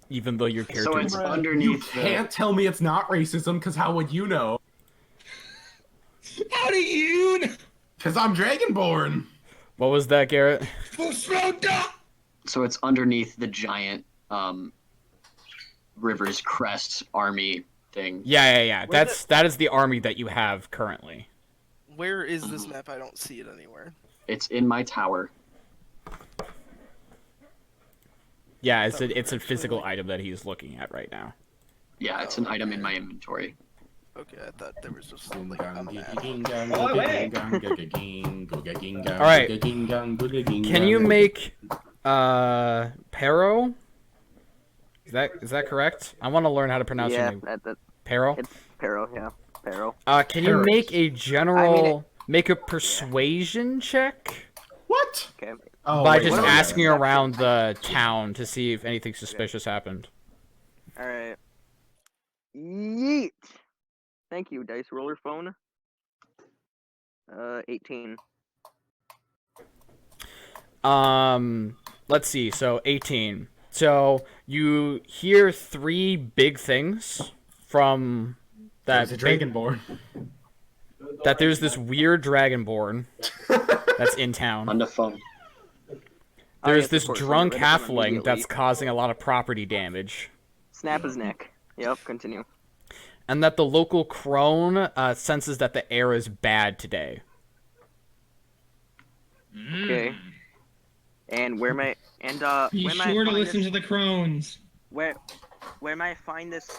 Even though your character So it's You underneath can't tell me it's not racism, because how would you know? How do you know? Because I'm Dragonborn. What was that, Garrett? So it's underneath the giant River's Crest army thing. Yeah. That is the army that you have currently. Where is this map? I don't see it anywhere. It's in my tower. Yeah, it's a physical item that he's looking at right now. Yeah, it's an item in my inventory. Okay, I thought there was just All like a map. Can you make Pero? Is that correct? I want to learn how to pronounce your Yeah, name. that Pero? it's Pero. Yeah, Pero. Can you Paris. make a general, make a Yeah. persuasion check What? Okay. Oh, by wait, just What no, are we yeah. asking expecting? around the town to see if anything suspicious happened? All right. Yeet. Thank you, dice roller phone. 18. Let's see. So 18. So you hear three big things from There's that a big, Dragonborn. that there's this weird dragonborn that's in town. On the phone. Oh, There's yes, of this course, we're drunk getting rid of him halfling immediately. that's causing a lot of property damage. Snap his neck. Yep. Continue. And that the local crone senses that the air is bad today. Okay. And where may Be where may I sure to find listen this? to the crones. Where may I find this?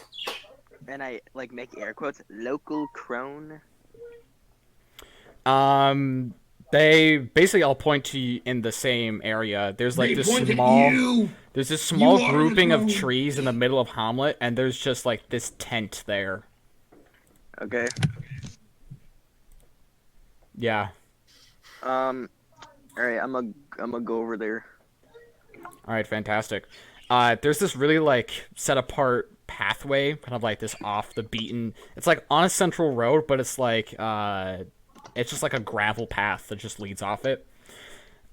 And I like make air quotes. Local crone. They basically all point to you in the same area. There's like They this pointed small, you. there's this small You are the grouping of crone. trees in the middle of Hamlet, and there's just like this tent there. Okay. Yeah. All right. I'm gonna go over there. All right, fantastic. There's this really like set apart pathway, kind of like this off the beaten. It's like on a central road, but it's like it's just like a gravel path that just leads off it.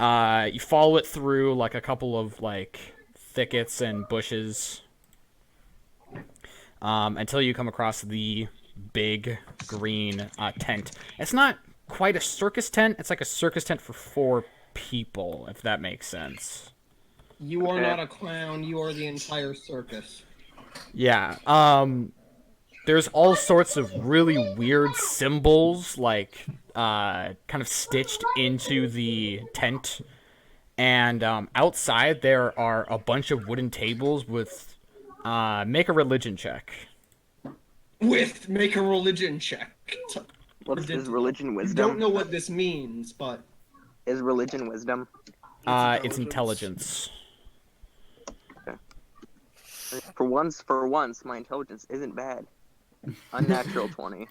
You follow it through like a couple of like thickets and bushes, until you come across the big green tent. It's not quite a circus tent. It's like a circus tent for 4 people, if that makes sense. You are Okay. not a clown. You are the entire circus. Yeah. There's all sorts of really weird symbols, like kind of stitched into the tent. And outside there are a bunch of wooden tables with make a religion check. With make a religion check. What's is religion I wisdom? don't know what this means, but Is religion wisdom? It's intelligence. For once, my intelligence isn't bad. Unnatural 20.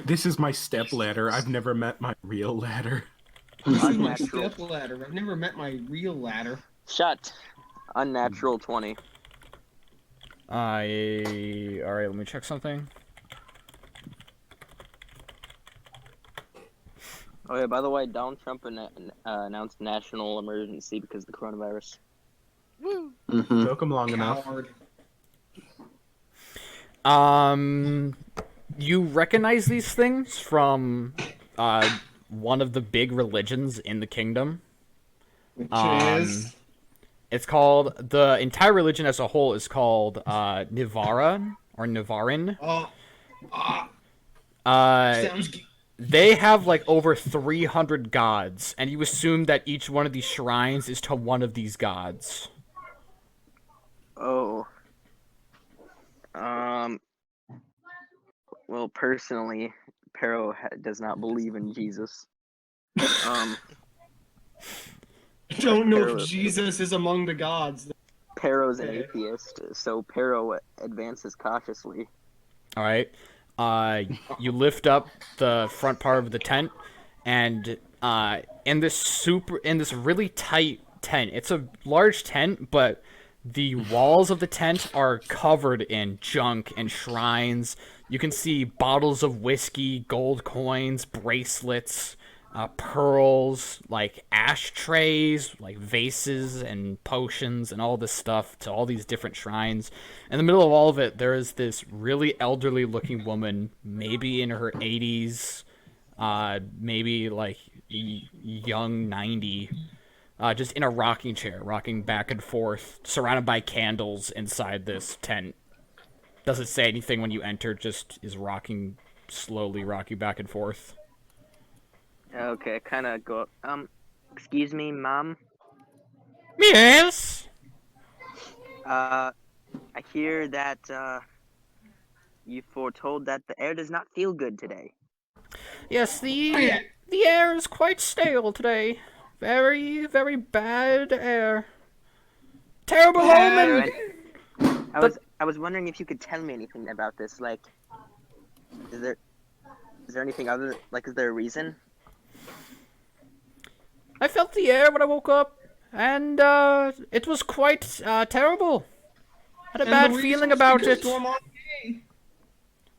This is my step ladder. I've never met my real ladder. this is my Unnatural. step ladder. I've never met my real ladder. Shut. Unnatural 20. All right, let me check something. Oh yeah, by the way, Donald Trump announced national emergency because of the coronavirus. Woo! Mm-hmm. Took them long enough. Coward. You recognize these things from one of the big religions in the kingdom. Which Um, is It's called, the entire religion as a whole is called Nivara or Nivarin. sounds They have like over 300 gods, and you assume that each one of these shrines is to one of these gods. Oh. Well, personally, Pero does not believe in Jesus. don't know Pero- if Jesus is among the gods. Pero's an Okay. atheist, so Pero advances cautiously. All right. You lift up the front part of the tent, and in this really tight tent. It's a large tent, but the walls of the tent are covered in junk and shrines. You can see bottles of whiskey, gold coins, bracelets, pearls, like ashtrays, like vases and potions and all this stuff to all these different shrines. In the middle of all of it, there is this really elderly looking woman, maybe in her 80s, maybe like young 90, just in a rocking chair, rocking back and forth, surrounded by candles inside this tent. Doesn't say anything when you enter, just is slowly rocking back and forth. Okay, kind of go. Excuse me, mom. Yes. I hear that you foretold that the air does not feel good today. Yes, the air is quite stale today. Very, very bad air. Terrible Alright, omen! I was wondering if you could tell me anything about this. Like, is there anything other, like, is there a reason? I felt the air when I woke up, and it was quite terrible. Had a bad feeling about it. The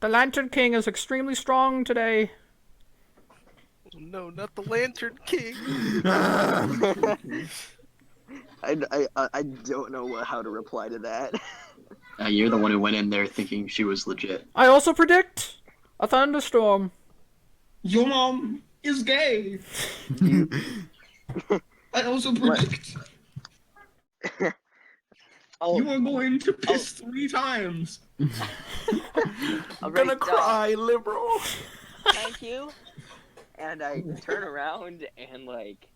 Lantern King is extremely strong today. No, not the Lantern King. I don't know how to reply to that. You're the one who went in there thinking she was legit. I also predict a thunderstorm. Your mom is gay. I also predict Oh, you are going to piss 3 times. I'm Gonna cry, liberal. Thank you. And I turn around and like,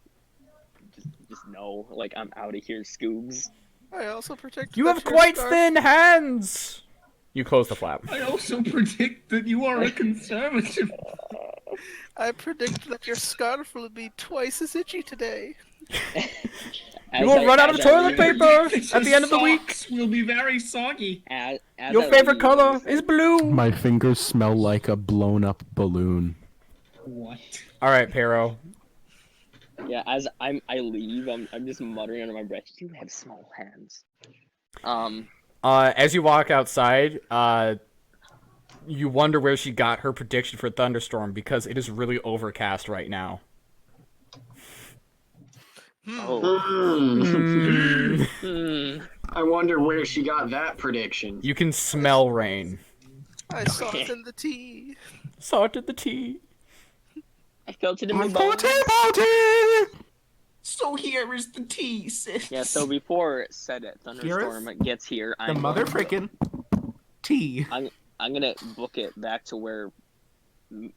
just no, like I'm out of here, Scoobs. I also predict You that have your quite scarf- thin hands. You close the flap. I also predict that you are a conservative. I predict that your scarf will be twice as itchy today. You will run out of toilet paper at the end of the week. Socks will be very soggy. Your favorite color is blue. My fingers smell like a blown up balloon. What? All right, Pero. Yeah, as I leave, I'm just muttering under my breath. You have small hands. As you walk outside, you wonder where she got her prediction for thunderstorm because it is really overcast right now. Oh. I wonder where she got that prediction. You can smell rain. I saw it in the tea. Saw it in the tea. I felt it in my bones. So here is the tea, sis. Yeah, so before said thunderstorm gets here, The I'm mother going- frickin' tea. I'm gonna book it back to where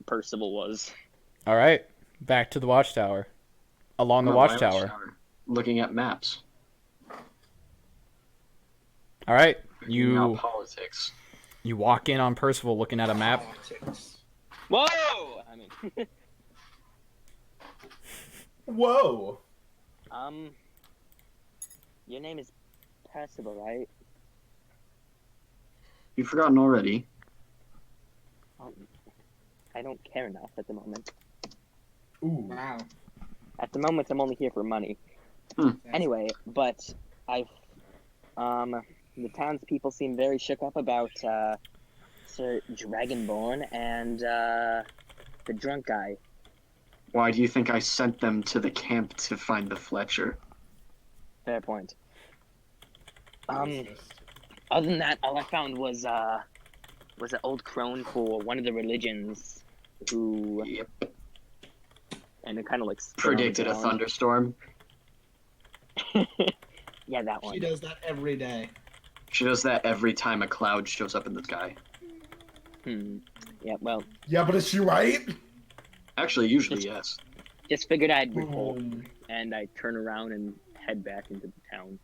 Percival was. All right, back to the watchtower. Along the Oh, watchtower. Looking at maps. All right, Figuring out you politics. walk in on Percival looking at a map. Whoa! I mean, Whoa. your name is Percival, right? You've forgotten already. I don't care enough at the moment. Ooh. Wow. At the moment, I'm only here for money. Anyway, but the townspeople seem very shook up about Sir Dragonborn and the drunk guy. Why do you think I sent them to the camp to find the Fletcher? Fair point. Other than that, all I found was an old crone for one of the religions who Yep. and it kind of like Predicted a thunderstorm. Yeah, that one. She does that every day. She does that every time a cloud shows up in the sky. Yeah, well, Yeah, but is she right? Actually, usually yes. just figured I'd report, and I turn around and head back into the town.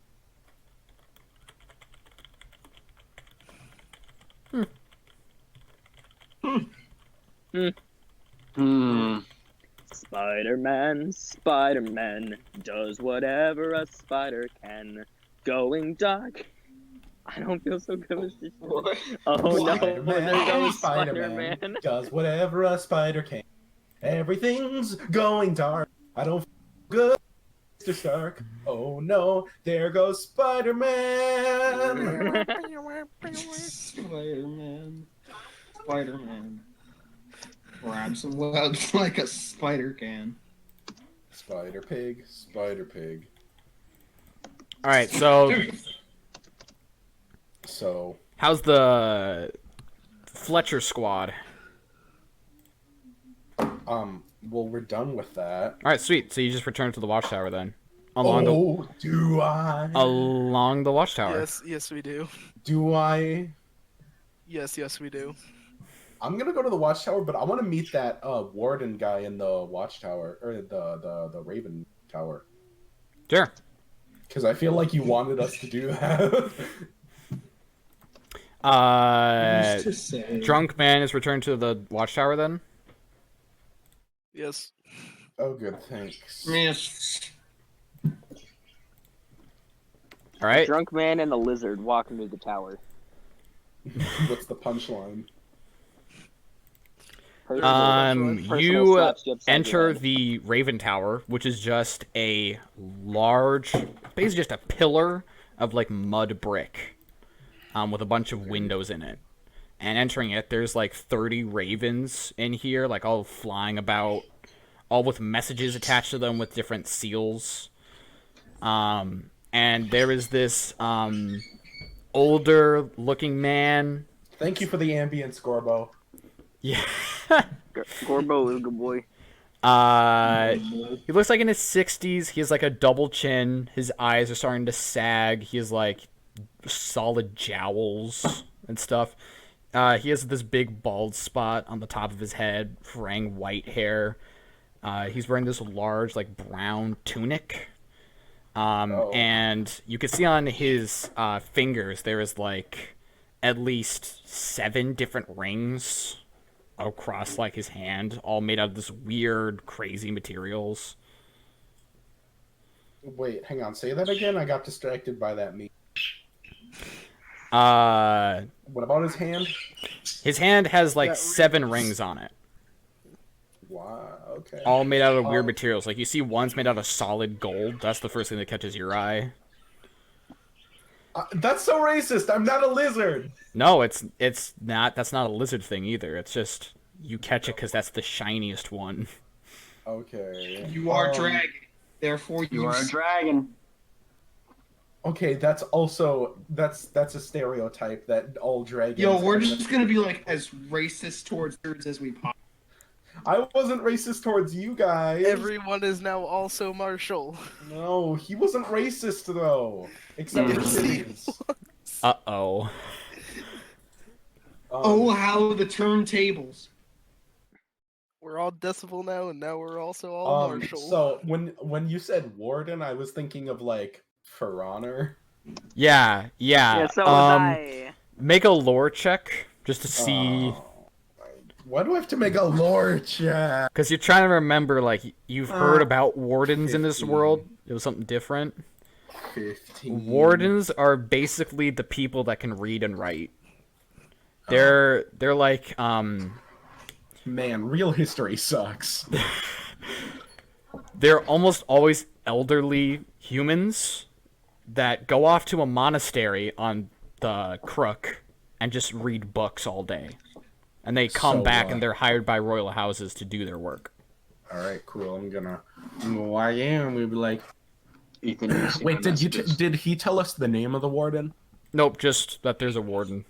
Spider-Man, Spider-Man, does whatever a spider can. Going dark. I don't feel so good with this. Oh no, there goes Spider-Man. Does whatever a spider can. Everything's going dark. I don't feel good, Mr. Stark. Oh no, there goes Spider-Man. Spider-Man. Spider-Man. Grabs some webs like a spider can. Spider pig, spider pig. All right, so So, how's the Fletcher squad? well, we're done with that. All right, sweet. So you just return to the watchtower then, Do I? along the watchtower. Yes, we do. Do I? Yes, we do. I'm gonna go to the watchtower, but I want to meet that warden guy in the watchtower or the Raven Tower. Sure. Because I feel like you wanted us to do that. Used to say. Drunk man is returned to the watchtower then. Yes. Oh, good, thanks. Yes. All A right. drunk man and a lizard walk into the tower. What's the punchline? Personal You slaps you upside your enter head. the Raven Tower, which is just a large, basically just a pillar of like mud brick, with a bunch of windows in it. And entering it, there's like 30 ravens in here, like all flying about, all with messages attached to them with different seals. And there is this older looking man. Thank you for the ambience, Gorbo. Yeah. Gorbo is a good boy. He looks like in his 60s. He has like a double chin. His eyes are starting to sag. He has like solid jowls and stuff. He has this big bald spot on the top of his head, fraying white hair. He's wearing this large, like, brown tunic. And you can see on his fingers there is like at least 7 different rings across like his hand, all made out of this weird, crazy materials. Wait, hang on. Say that again. I got distracted by that meme. What about his hand? His hand has like 7 rings on it. Wow. Okay. All made out of weird materials. Like you see one's made out of solid gold. That's the first thing that catches your eye. That's so racist. I'm not a lizard. No, it's not. That's not a lizard thing either. It's just you catch it because that's the shiniest one. Okay. You are dragon, therefore You are a dragon. Okay, that's a stereotype that all dragons. Yo, we're just gonna be like as racist towards birds as we possibly. I wasn't racist towards you guys. Everyone is now also Marshall. No, he wasn't racist though, except for cities. Uh-oh. Oh, how the turntables. We're all Decibel now, and now we're also all Marshall. So when you said warden, I was thinking of like For Honor. Yeah. Yeah, so was I. Make a lore check just to see. Why do I have to make a lore check? Because you're trying to remember, like, you've heard about wardens 15. in this world. It was something different. 15. Wardens are basically the people that can read and write. They're like, Man, real history sucks. they're almost always elderly humans that go off to a monastery on the Crook and just read books all day. And they come back and they're hired by royal houses to do their work. All right, cool. I'm gonna go and we'll be like, Ethan, wait, did he tell us the name of the warden? Nope, just that there's a warden.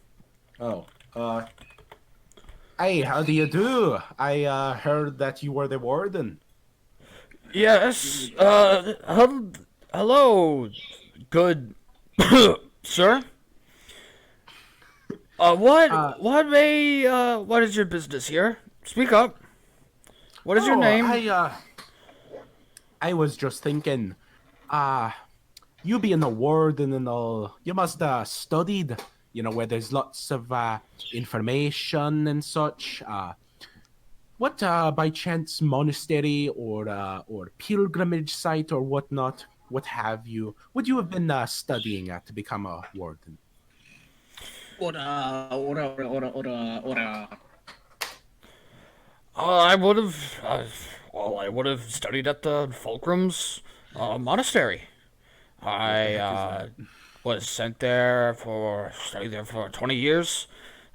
Oh, hey, how do you do? I heard that you were the warden. Yes, hello, good sir. What is your business here? Speak up. What is your name? I was just thinking, you being a warden and all, you must studied, where there's lots of information and such. What by chance monastery or pilgrimage site or whatnot, what have you, would you have been studying at to become a warden? I would have, I would have studied at the Fulcrum's monastery. I was sent there studied there for 20 years.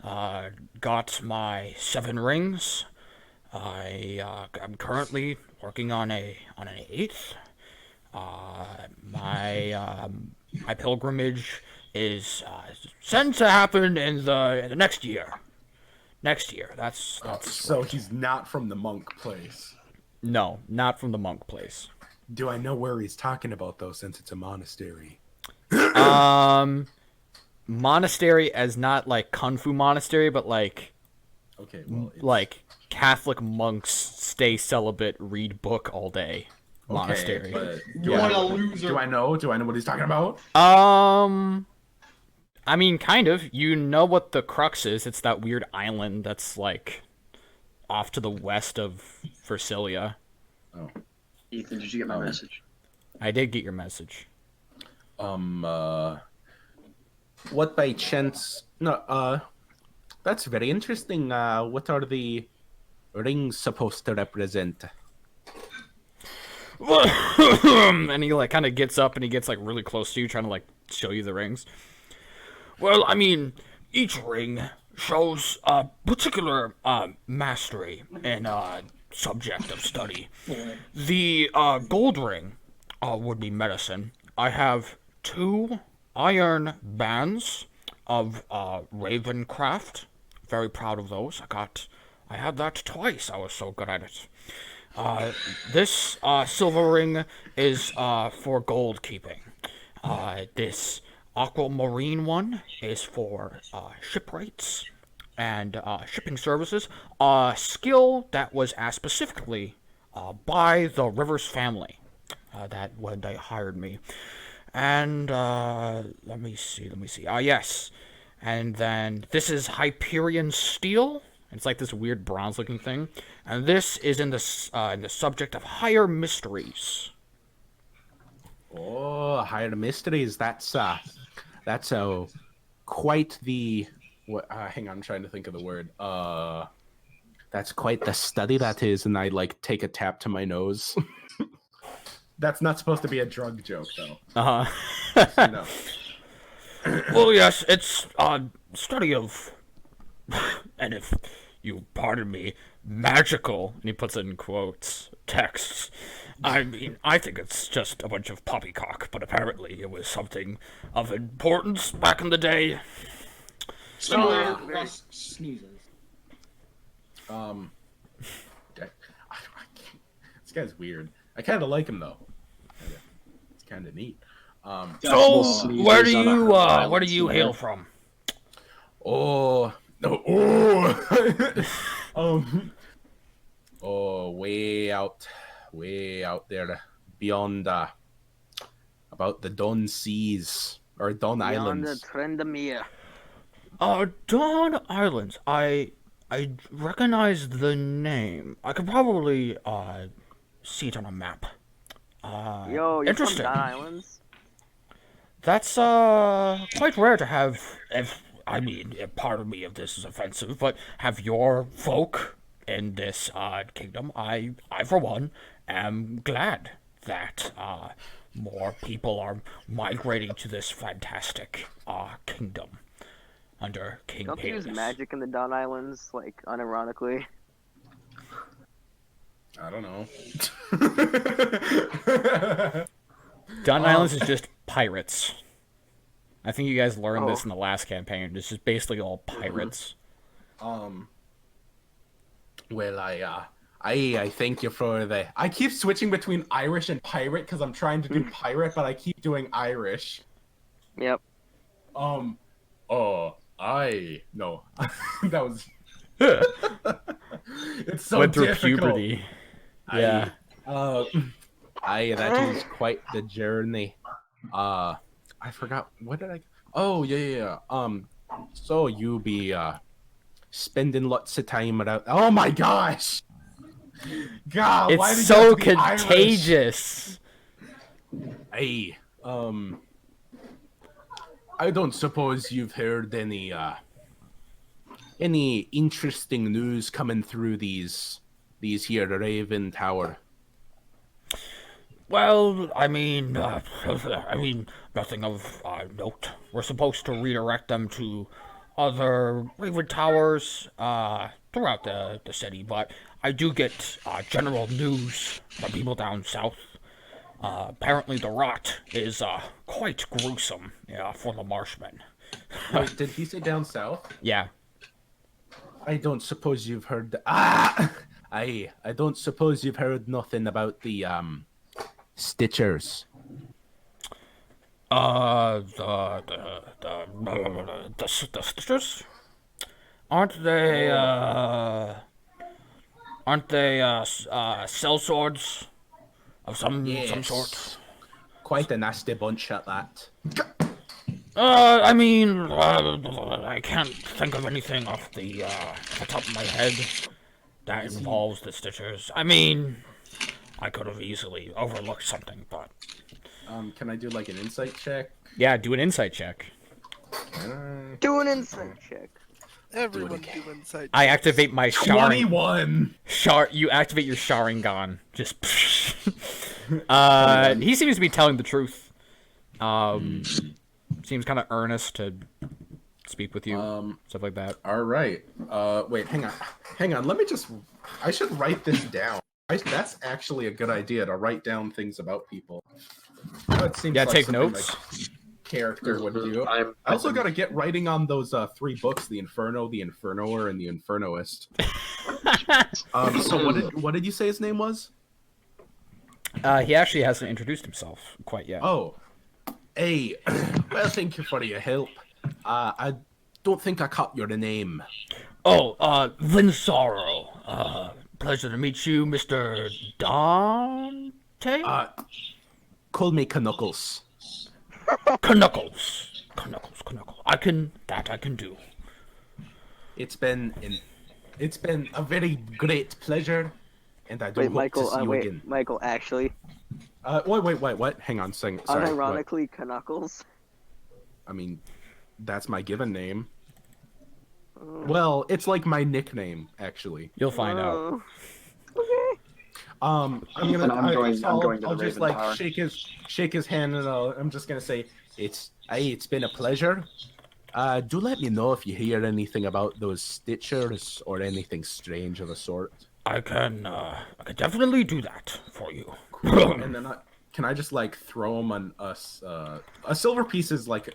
Got my 7 rings. I'm currently working on an 8th. My pilgrimage is sent to happen in the next year. Next year. That's so he's not from the monk place. No, not from the monk place. Do I know where he's talking about though, since it's a monastery? Monastery as not like Kung Fu monastery, but like okay, well, like Catholic monks stay celibate, read book all day. Monastery. Okay, but What a loser. Do I know what he's talking about? I mean, kind of. You know what the Crux is. It's that weird island that's, like, off to the west of Versilia. Oh. Ethan, did you get my message? I did get your message. Um, uh, what by chance? No, that's very interesting. What are the rings supposed to represent? And he like kind of gets up and he gets like really close to you, trying to like show you the rings. Well, I mean, each ring shows a particular mastery in subject of study. The gold ring would be medicine. I have 2 iron bands of Ravencraft. Very proud of those. I had that twice. I was so good at it. This silver ring is for gold keeping. This aquamarine one is for ship rates and shipping services. A skill that was asked specifically by the Rivers family that when they hired me. And let me see. Yes. And then this is Hyperion steel. It's like this weird bronze-looking thing, and this is in the subject of higher mysteries. Oh, higher mysteries. That's quite the. What? Hang on, I'm trying to think of the word. That's quite the study that is, and I like take a tap to my nose. That's not supposed to be a drug joke, though. No. Well, yes, it's study of, and if you pardon me, magical, and he puts it in quotes, texts. I mean, I think it's just a bunch of poppycock, but apparently it was something of importance back in the day. Russ sneezes. This guy's weird. I kind of like him though. It's kind of neat. So, where do you hail from? Oh, no, oh, way out there, beyond, about the Don Seas or Don Islands. the Trendamere. Dawn Islands. I recognize the name. I could probably see it on a map. Yo, you're from Interesting. Don Islands? That's quite rare to have. I mean, pardon me if this is offensive, but have your folk in this kingdom. I for one am glad that more people are migrating to this fantastic kingdom under King Don't they use Peleus. magic in the Don Islands, like, unironically? I don't know. Dawn Islands is just pirates. I think you guys learned this in the last campaign. It's just basically all pirates. Well, I thank you for the. I keep switching between Irish and pirate because I'm trying to do pirate, but I keep doing Irish. Yep. No, that was. It's so Went through difficult. puberty. Yeah. That is quite the journey. I forgot what did I. Oh yeah. So you be spending lots of time around. Oh my gosh. God, why did It's you have so to be Irish? contagious. Hey, I don't suppose you've heard any interesting news coming through these here Raven Tower. Well, I mean, nothing of note. We're supposed to redirect them to other Raven Towers throughout the city, but I do get general news from people down south. Apparently the rot is quite gruesome for the Marshmen. Wait, did he say down south? Yeah. I don't suppose you've heard. I don't suppose you've heard nothing about the Stitchers. The Stitchers? Aren't they sellswords of some sort? Quite a nasty bunch at that. I mean, I can't think of anything off the top of my head that involves the Stitchers. I mean, I could have easily overlooked something, but Can I do like an insight check? Yeah, do an insight check. Do an insight check. Everyone do insight. I activate my Sharing. 21. You activate your Sharingan. Just. He seems to be telling the truth. Seems kind of earnest to speak with you. Stuff like that. All right. Wait, hang on. Let me just. I should write this down. That's actually a good idea to write down things about people. That seems Yeah, like take something notes. my character would do. I also got to get writing on those 3 books: the Inferno, the Infernoer, and the Infernoist. So what did you say his name was? He actually hasn't introduced himself quite yet. Oh, hey. Well, thank you for your help. I don't think I caught your name. Oh, Vinsaro. Pleasure to meet you, Mr. Dante? Call me Knuckles. Knuckles. I can do. It's been a very great pleasure, and I do hope Michael, to see you again. Michael, actually. Wait, what? Hang on, sorry. Unironically, Knuckles. I mean, that's my given name. Well, it's like my nickname, actually. You'll find out. Okay. I'm going to the just Raven like Tower. shake his hand, and I'm just gonna say it's been a pleasure. Do let me know if you hear anything about those Stitchers or anything strange of the sort. I can definitely do that for you. And then can I just like throw him on us? A silver piece is like,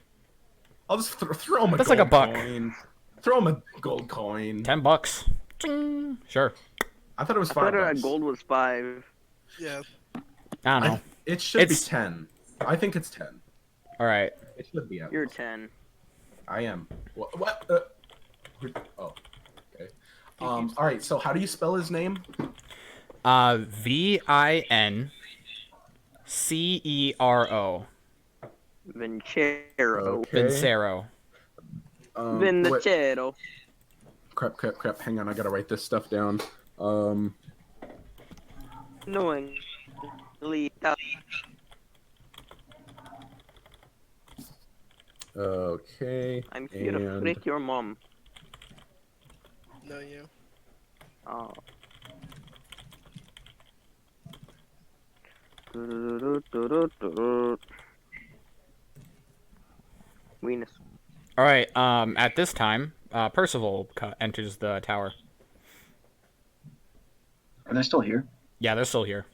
I'll just throw him a That's gold like a buck. coin. Throw him a gold coin. $10. Ching. Sure. I thought it was I $5. thought gold was 5. Yeah. I don't know. It should be 10. I think it's 10. All right. It should be. You're 10. I am. What? Oh. Okay. All right. So how do you spell his name? Vincero. Vincero. Okay. Vincero. Vincero. Crap. Hang on. I gotta write this stuff down. Knowingly. Okay. I'm here to freak your mom. No, you. Oh. Venus. All right. At this time, Percival enters the tower. Are they still here? Yeah, they're still here.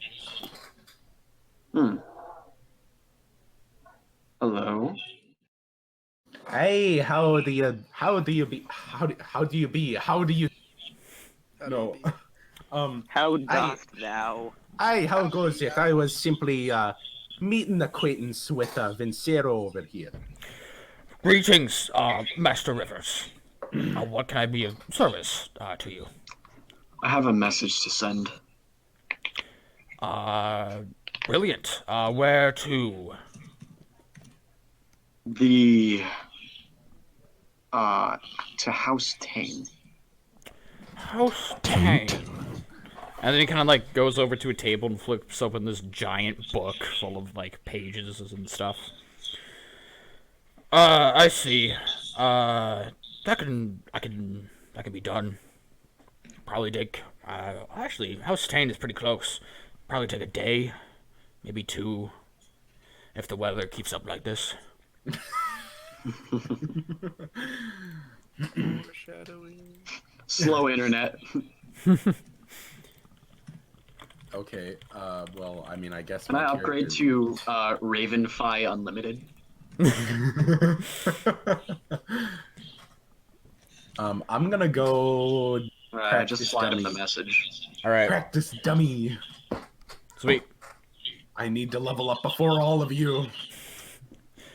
Hello. Hey, how do you No. How dost thou? Hey, how goes it? I was simply meeting acquaintance with Vincero over here. Greetings, Master Rivers. What can I be of service to you? I have a message to send. Brilliant. Where to? To House Tane. House Tane. And then he kind of like goes over to a table and flips open this giant book full of like pages and stuff. I see. That can be done. Probably take. Actually, House Tane is pretty close. Probably take a day, maybe 2, if the weather keeps up like this. Foreshadowing. Slow internet. Okay. Well, I mean, I guess. Can I upgrade to Ravenfi Unlimited? I'm gonna go. I just slide him the message. All right. Practice dummy. Sweet. I need to level up before all of you.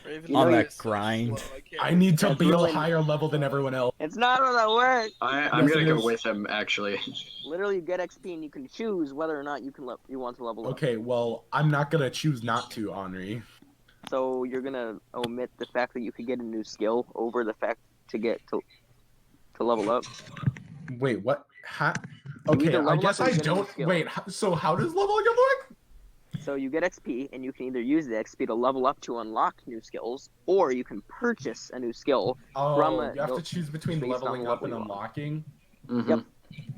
Raven On that is so grind. slow, I can't I need to That's be really- a higher level than everyone else. It's not how that works. I'm Yes, gonna it go is. with him, actually. Literally, you get XP and you can choose whether or not you want to level up. Okay, well, I'm not gonna choose not to, Henri. So you're gonna omit the fact that you could get a new skill over the fact to get to level up. Wait, what? You Okay, either I level guess up or I you get a new don't. skill. Wait, so how does leveling up work? So you get XP, and you can either use the XP to level up to unlock new skills, or you can purchase a new skill from you have to choose between based on leveling the up level and you are. unlocking. Mm-hmm. Yep.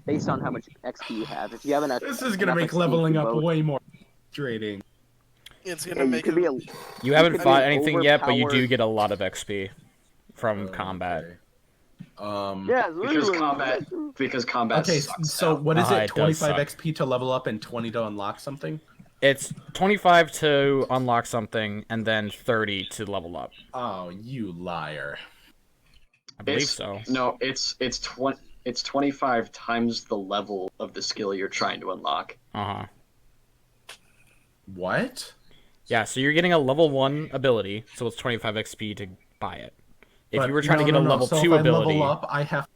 Based on how much XP you have. If you have enough, This is gonna make XP leveling to up both, way more frustrating. It's yeah, gonna you make could it. be a You haven't could be fought an anything yet, but you do overpowered- get a lot of XP from combat. Okay. Yeah, Because combat Okay, sucks so now. what is It it? does 25 suck. XP to level up and 20 to unlock something? It's 25 to unlock something, and then 30 to level up. Oh, you liar. I believe so. No, it's 25 times the level of the skill you're trying to unlock. Uh-huh. What? Yeah, so you're getting a level 1 ability, so it's 25 XP to buy it. If But you were trying to get a level so 2 if ability, I level up, I have.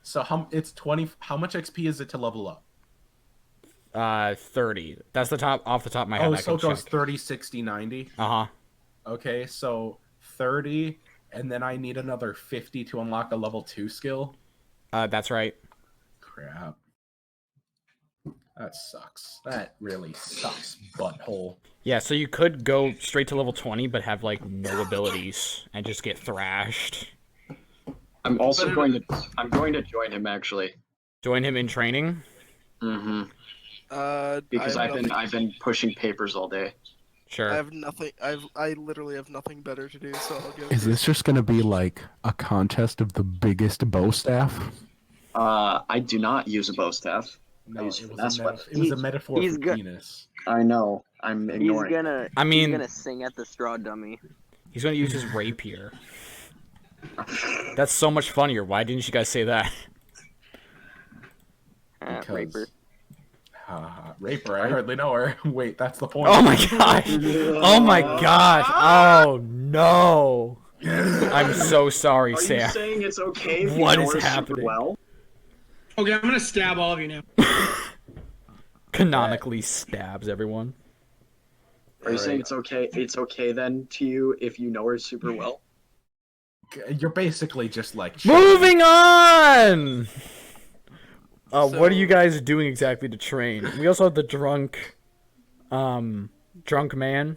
So it's 20. How much XP is it to level up? 30. That's the top off the top of my head. Oh, I so can it goes check. 30, 60, 90. Uh-huh. Okay, so 30, and then I need another 50 to unlock a level 2 skill. That's right. Crap. That sucks. That really sucks, butthole. Yeah, so you could go straight to level 20, but have, like, no abilities, and just get thrashed. I'm also going to join him actually. Join him in training? Mm-hmm. Because I've been pushing papers all day. Sure. I have nothing. I literally have nothing better to do, so I'll go. Is this just gonna be like a contest of the biggest bow staff? I do not use a bow staff. No, use it was, finesse it weapons. was a metaphor he's for go- penis. I know. I'm He's ignoring. gonna. I mean- he's gonna sing at the straw dummy. He's gonna use his rapier. That's so much funnier. Why didn't you guys say that? Raper. Raper, I hardly know her. Wait, that's the point. Oh my gosh! Oh my gosh! Oh no! I'm so sorry, Are you Sam. saying it's okay if What you know is her super happening? well? Okay, I'm gonna stab all of you now. Canonically stabs everyone. Are you saying it's okay? It's okay then to you if you know her super well? You're basically just like... Moving on! What are So- you guys doing exactly to train? We also have the drunk man.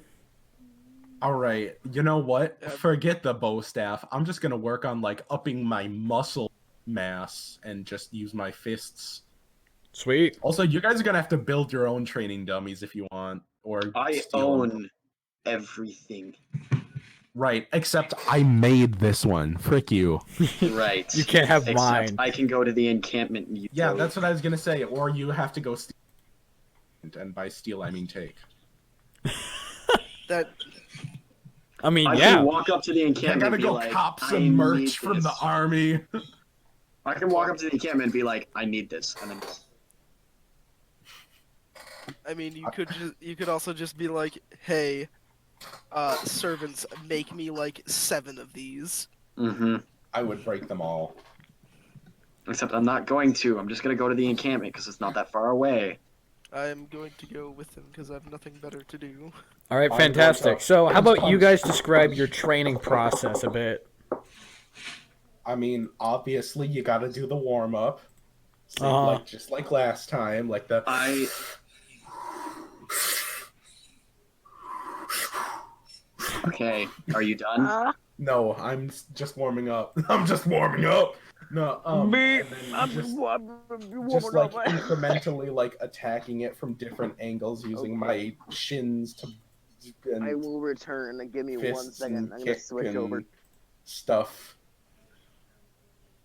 Alright, you know what? Forget the bow staff. I'm just gonna work on, like, upping my muscle mass and just use my fists. Sweet. Also, you guys are gonna have to build your own training dummies if you want. Or I steal them. own everything. Right, except I made this one. Frick you. Right. You can't have Except mine. I can go to the encampment and use yeah, those. that's what I was gonna say. Or you have to go steal. And by steal, I mean take. That I mean, I yeah. can walk up to the I encampment gotta and be go like, cop I some need merch from the this. army. I can walk up to the encampment and be like, I need this, and then I mean, you could also just be like, hey, servants, make me like 7 of these. mm-hmm. I would break them all. Except I'm not going to. I'm just gonna go to the encampment because it's not that far away. I am going to go with them because I have nothing better to do. All right, I'm fantastic. going to- So, how about you guys describe your training process a bit? I mean, obviously, you gotta do the warm up. Like just like last time, like the. Okay, are you done? No, I'm just warming up. I'm just warming up. No, and then just like incrementally like attacking it from different angles using my shins to. And I will return. Give me 1 fists second. and I'm gonna kick switch and over. Stuff.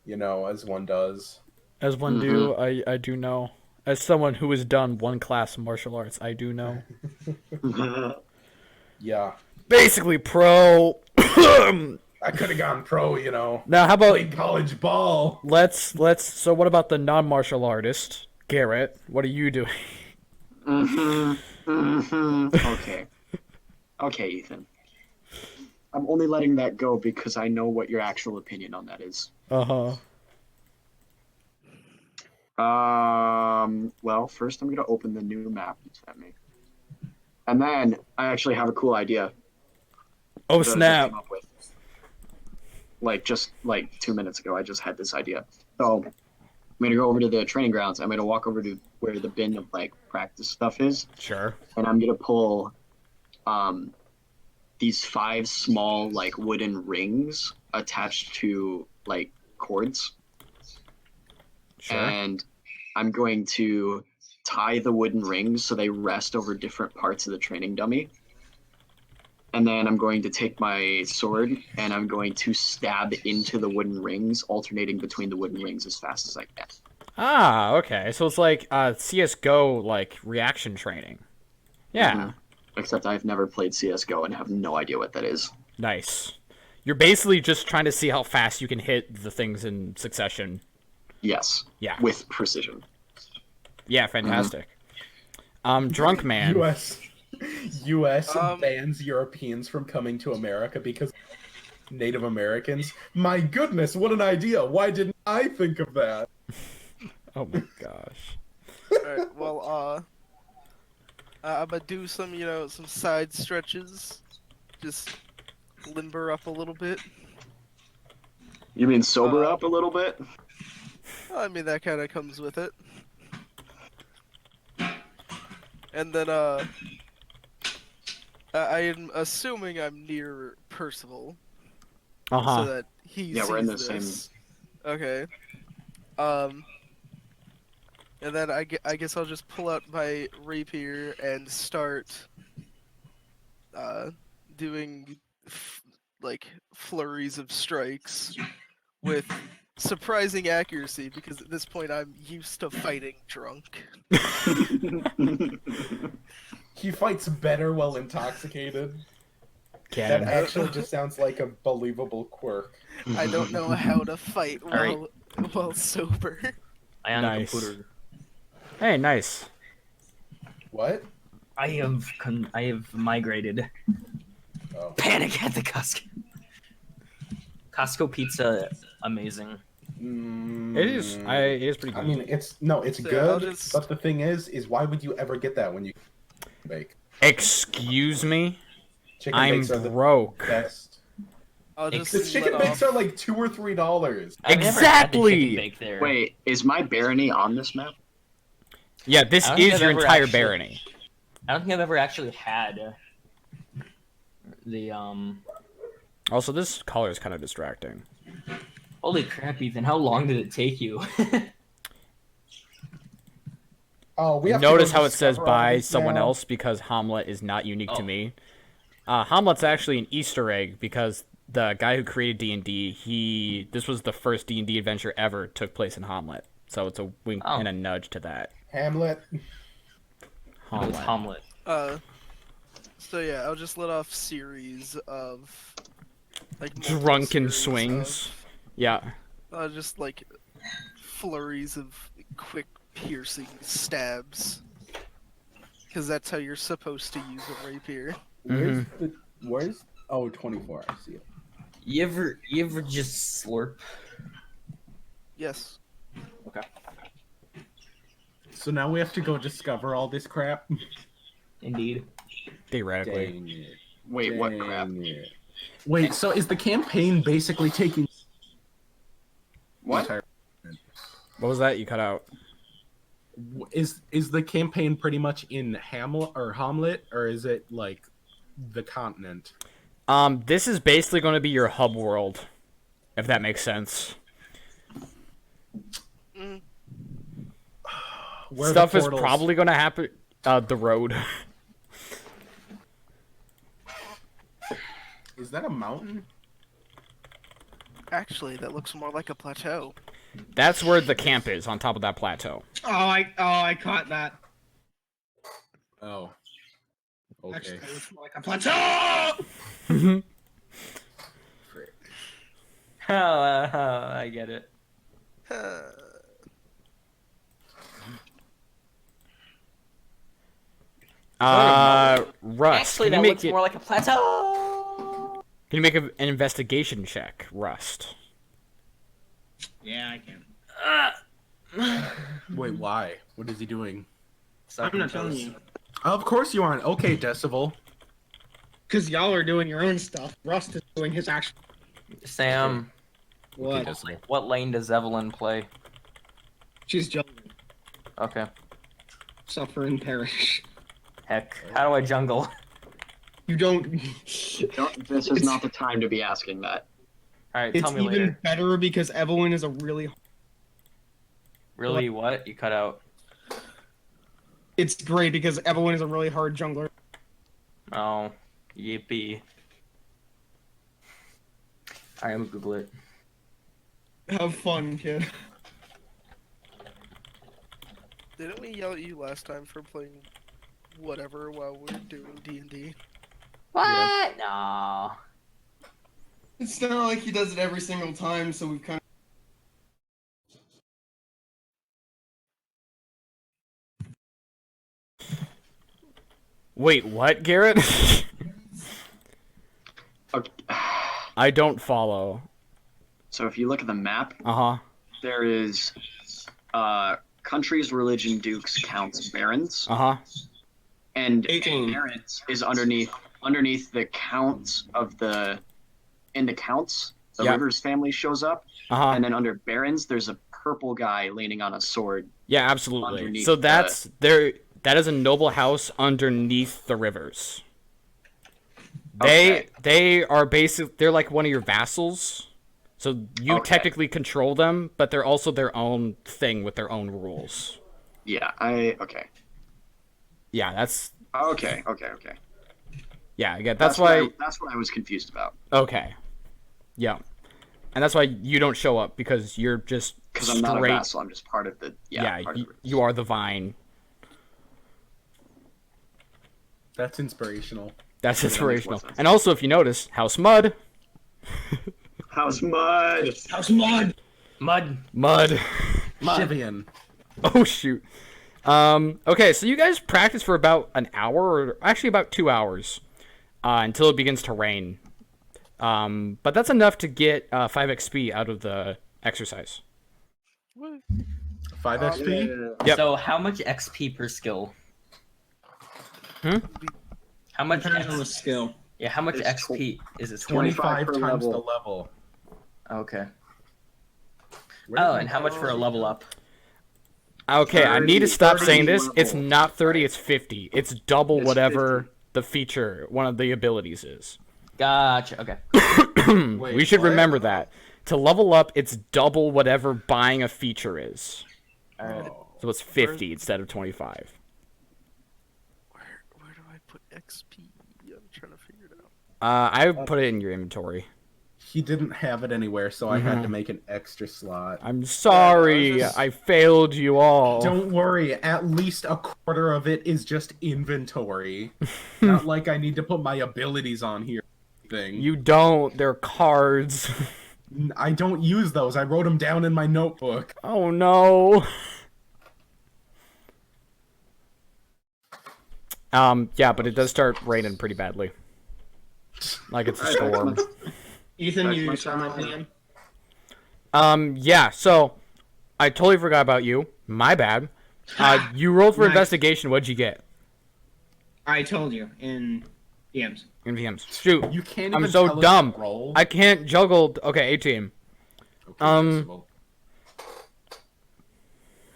You know, as one does. As one do, I do know. As someone who has done 1 class of martial arts, I do know. Yeah. Basically, pro. I could have gone pro, you know. Now, how about Played college ball? let's. So, what about the non-martial artist, Garrett? What are you doing? Okay. Okay, Ethan. I'm only letting that go because I know what your actual opinion on that is. Well, first I'm gonna open the new map you sent me, and then I actually have a cool idea. Oh, that I just snap. came up with. Like just like 2 minutes ago, I just had this idea. So I'm gonna go over to the training grounds. I'm gonna walk over to where the bin of like practice stuff is, Sure. and I'm gonna pull these 5 small like wooden rings attached to like cords. Sure. And I'm going to tie the wooden rings so they rest over different parts of the training dummy. And then I'm going to take my sword and I'm going to stab into the wooden rings, alternating between the wooden rings as fast as I can. Ah, okay. So it's like CS:GO like reaction training. Yeah. Mhm. Except I've never played CS:GO and have no idea what that is. Nice. You're basically just trying to see how fast you can hit the things in succession. Yes. Yeah. With precision. Yeah, fantastic. Drunk man. U.S. bans Europeans from coming to America because Native Americans. My goodness, what an idea! Why didn't I think of that? Oh my gosh. Alright, well, I'm gonna do some, some side stretches. Just limber up a little bit. You mean sober up a little bit? I mean, that kind of comes with it. And then, I am assuming I'm near Percival. Uh-huh. So that he Yeah, sees we're in the this. same... Okay. And then I guess I'll just pull out my rapier and start doing like flurries of strikes with surprising accuracy because at this point I'm used to fighting drunk. He fights better while intoxicated. Cannon. That actually just sounds like a believable quirk. I don't know how to fight while sober. I on Nice. computer. Hey, nice. What? I have migrated. Oh. Panic at the Costco. Costco pizza, amazing. It is. It is pretty good. I mean, it's good. But the thing is why would you ever get that when you bake? Excuse me. Chicken I'm bakes are the broke. best. I'll just The chicken bakes are like $2 or $3. I've never had the chicken Exactly. bake there. Wait, is my barony on this map? Yeah, this I don't think is your I've ever entire actually- barony. I don't think I've ever actually had the Also, this color is kind of distracting. Holy crap, Ethan! How long did it take you? Oh, we have Notice to go how it says discover all by this someone now. else because Hamlet is not unique to Oh. me. Hamlet's actually an Easter egg because the guy who created D&D, this was the first D&D adventure ever took place in Hamlet. So it's a wink and a nudge to that. Hamlet. It's Hamlet. So yeah, I'll just let off series of like Drunken series swings. of, Yeah. just like flurries of quick piercing stabs. Because that's how you're supposed to use a rapier. Where's oh 24, I see it. You ever just slurp? Yes. Okay. So now we have to go discover all this crap. Indeed. Theoretically. Dang it. Wait, what crap? It. Wait, so is the campaign basically taking What? What was that? You cut out. Is the campaign pretty much in Hamlet, or is it like the continent? This is basically going to be your hub world, if that makes sense. Where Stuff the is portals- probably going to happen. The road. Is that a mountain? Actually, that looks more like a plateau. That's where the camp is, on top of that plateau. I caught that. Oh. Okay. Actually, it was more like a plateau. I get it. Rust. Actually, that looks more like a plateau. Can you make an investigation check, Rust? Yeah, I can. Wait, why? What is he doing? I'm not telling you. Of course you aren't. Okay, Decibel. Because y'all are doing your own stuff. Rust is doing his actual. Sam, What? what lane does Evelyn play? She's jungle. Okay. Suffer and perish. Heck, how do I jungle? You don't. This is not the time to be asking that. All right, It's tell me even later. better because Evelyn is a really. Really, what? You cut out. It's great because Evelyn is a really hard jungler. Oh, yippee. Alright, I'm gonna Google it. Have fun, kid. Didn't we yell at you last time for playing whatever while we were doing D&D? What? No. It's not like he does it every single time, so we've kind of. Wait, what, Garrett? Okay. I don't follow. So if you look at the map, Uh-huh. there is countries, religion, dukes, counts, barons, Uh-huh. and 18. barons is underneath the counts of the counts. The Yeah. Rivers family shows up, Uh-huh. and then under barons, there's a purple guy leaning on a sword. Yeah, absolutely. Underneath So the- that's there. That is a noble house underneath the Rivers. Okay. They are they're like one of your vassals. So you Okay. technically control them, but they're also their own thing with their own rules. Yeah, okay. Yeah, that's Okay. yeah, again, that's why that's what I was confused about. okay. Yeah. And that's why you don't show up because you're just Because I'm not a vassal, I'm just part of the Yeah, part of the you are the vine. That's inspirational. That's Yeah, that makes more inspirational. sense. And also, if you notice, House Mud. House Mud. House Mud! Mud. Mud. Shivian. Oh shoot. Okay, so you guys practice for about an hour, or actually about 2 hours, until it begins to rain. But that's enough to get 5 XP out of the exercise. Woo. 5 XP? Yep. So how much XP per skill? How much? Depends on the skill. Yeah, how much It's XP is it? 25 per times level. the level. Okay. Where Oh, did and my- how much for a level up? Okay, I need to 30 stop saying this. level. It's not 30, it's 50. It's double It's whatever 50. the feature, one of the abilities is. Gotcha. Okay. Wait, We should what? remember that. To level up, it's double whatever buying a feature is. All right. Oh. So it's 50 instead of 25. Where do I put XP? I'm trying to figure it out. I put it in your inventory. He didn't have it anywhere, so I had to make an extra slot. I'm sorry, just- I failed you all. Don't worry, at least a quarter of it is just inventory. Not like I need to put my abilities on here. Thing. You don't. They're cards. I don't use those. I wrote them down in my notebook. Oh no. Yeah, but it does start raining pretty badly. Like it's a storm. Ethan, That's you my saw my time. plan? Yeah, so I totally forgot about you. My bad. You rolled for Nice. investigation. What'd you get? I told you in DMs. In VMs. Shoot. You can't I'm even so tell us dumb. to roll. I can't juggle. Okay, 18. Okay, well,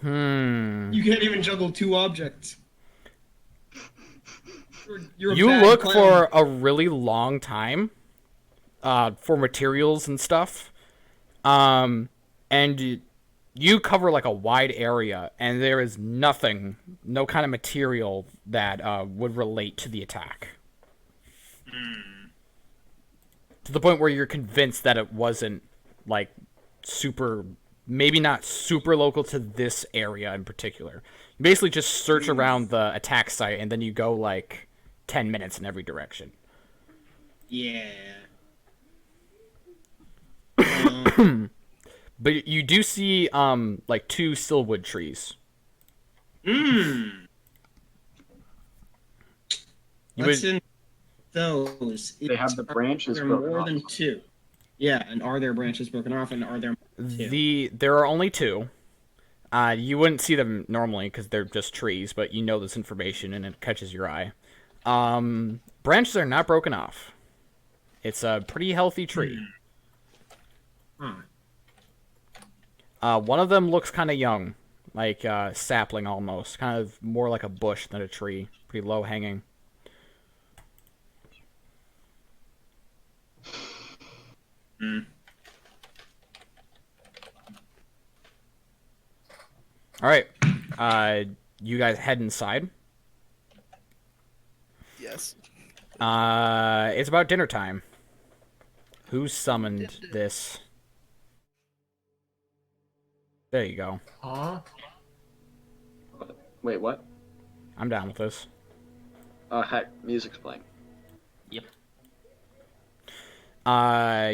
You can't even juggle two objects. You're a You bad look clown. for a really long time for materials and stuff. And you cover like a wide area, and there is nothing, no kind of material that would relate to the attack. To the point where you're convinced that it wasn't like super, maybe not super local to this area in particular. You basically just search around the attack site, and then you go like 10 minutes in every direction. Yeah. But you do see like 2 stillwood trees. You What's would, in those? They have the branches Are there broken more off. than 2? Yeah, and are there branches broken off, and are there there are only 2. You wouldn't see them normally because they're just trees, but you know this information and it catches your eye. Branches are not broken off. It's a pretty healthy tree. One of them looks kind of young, like sapling almost, kind of more like a bush than a tree, pretty low hanging. All right. You guys head inside. Yes. It's about dinner time. Who summoned this? There you go. Huh? Wait, what? I'm down with this. Heck, music's playing. Yep.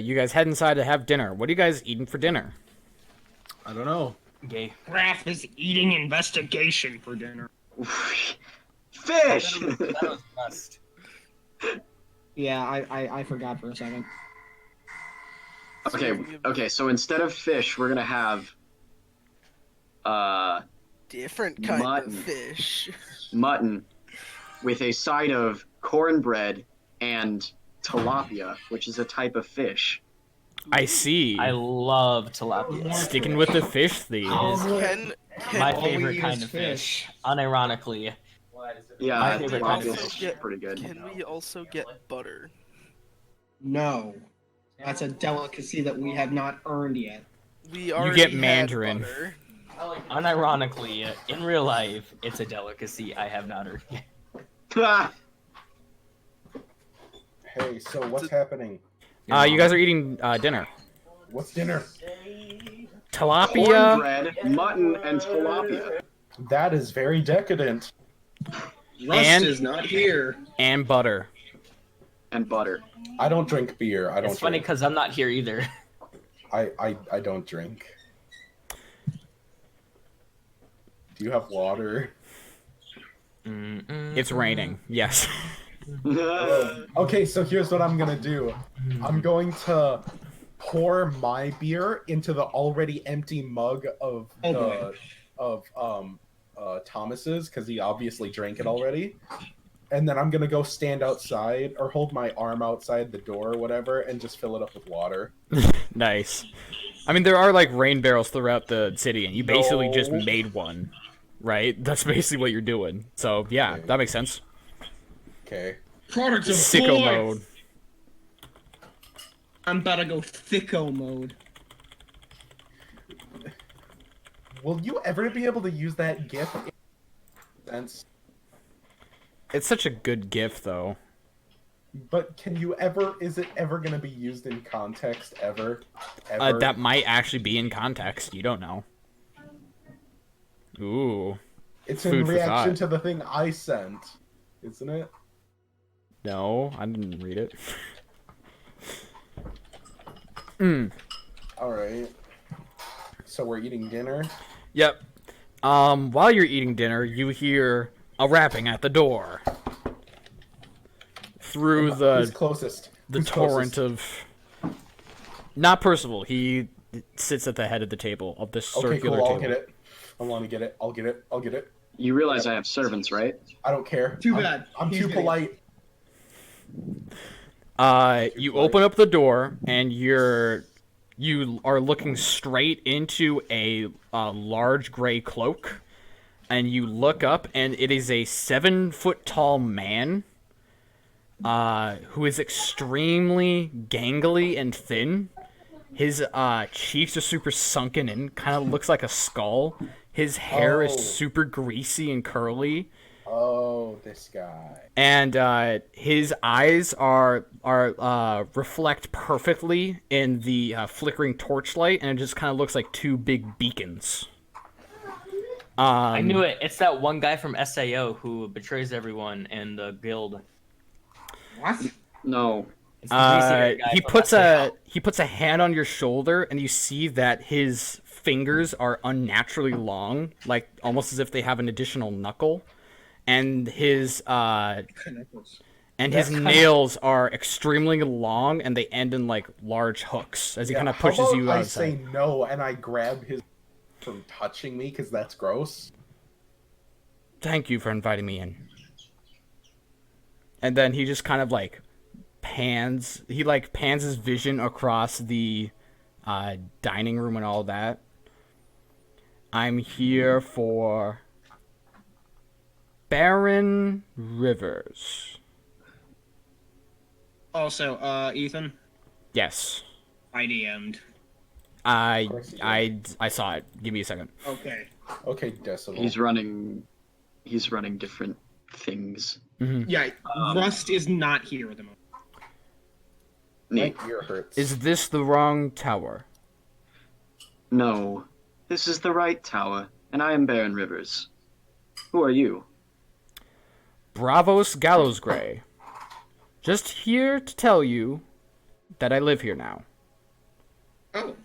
You guys head inside to have dinner. What are you guys eating for dinner? I don't know. Gay. Raph is eating investigation for dinner. Fish! That was best. Yeah, I forgot for a second. Okay, so instead of fish, we're gonna have Different kind mutton. of fish. Mutton with a side of cornbread and tilapia, which is a type of fish. I see. I love tilapia. Sticking with the fish theme. Can My all we favorite eat kind is of fish. Unironically. Yeah, My favorite kind of tilapia fish. is pretty good. Can we also get butter? No. That's a delicacy that we have not earned yet. We already get had Mandarin. butter. Unironically, in real life, it's a delicacy I have not earned yet. Hey, so what's happening? You guys are eating dinner. What's dinner? Tilapia. Cornbread, mutton, and tilapia. That is very decadent. Rust is not here. And butter. And butter. I don't drink beer. I don't. It's funny drink. because I'm not here either. I don't drink. Do you have water? It's raining. Yes. Okay, so here's what I'm gonna do. I'm going to pour my beer into the already empty mug of Thomas's, because he obviously drank it already. And then I'm gonna go stand outside or hold my arm outside the door or whatever and just fill it up with water. Nice. I mean, there are like rain barrels throughout the city, and you basically just made one, right? That's basically what you're doing. So yeah, Okay. that makes sense. Okay. Products of Sicko boy. mode. I'm about to go thicko mode. Will you ever be able to use that GIF? Sense. It's such a good GIF, though. But can you ever? Is it ever going to be used in context ever? Ever? That might actually be in context. You don't know. Ooh. It's food in for reaction thought. to the thing I sent, isn't it? No, I didn't read it. All right. So we're eating dinner. Yep. While you're eating dinner, you hear a rapping at the door. Through Who's closest? the Who's torrent closest? of... Not Percival. He sits at the head of the table, of this Okay, circular cool. table. I'll get it. I want to get it. I'll get it. I'll get it. You realize I have servants, right? I don't care. Too bad. I'm He's too getting polite. You open up the door, and you are looking straight into a large gray cloak, and you look up, and it is a 7-foot-tall man who is extremely gangly and thin. His cheeks are super sunken in, kind of looks like a skull. His hair is super greasy and curly. Oh, this guy. And his eyes are reflect perfectly in the flickering torchlight, and it just kind of looks like two big beacons. I knew it. It's that one guy from SAO who betrays everyone in the guild. What? No. It's the greasy-haired guy He from puts SAO. a hand on your shoulder, and you see that his fingers are unnaturally long, like almost as if they have an additional knuckle, and his nails are extremely long, and they end in like large hooks as he kind of how pushes about you I outside. say no, and I grab his from touching me because that's gross. Thank you for inviting me in. And then he just kind of like pans his vision across the dining room and all that. I'm here for Baron Rivers. Also, Ethan, Yes. I DM'd. I saw it. Give me a second. Okay. Okay, Decibel. He's running different things. Yeah, Rust is not here at the moment. Neat. My ear hurts. Is this the wrong tower? No, this is the right tower, and I am Baron Rivers. Who are you? Bravos Gallows Gray. Just here to tell you that I live here now. Oh.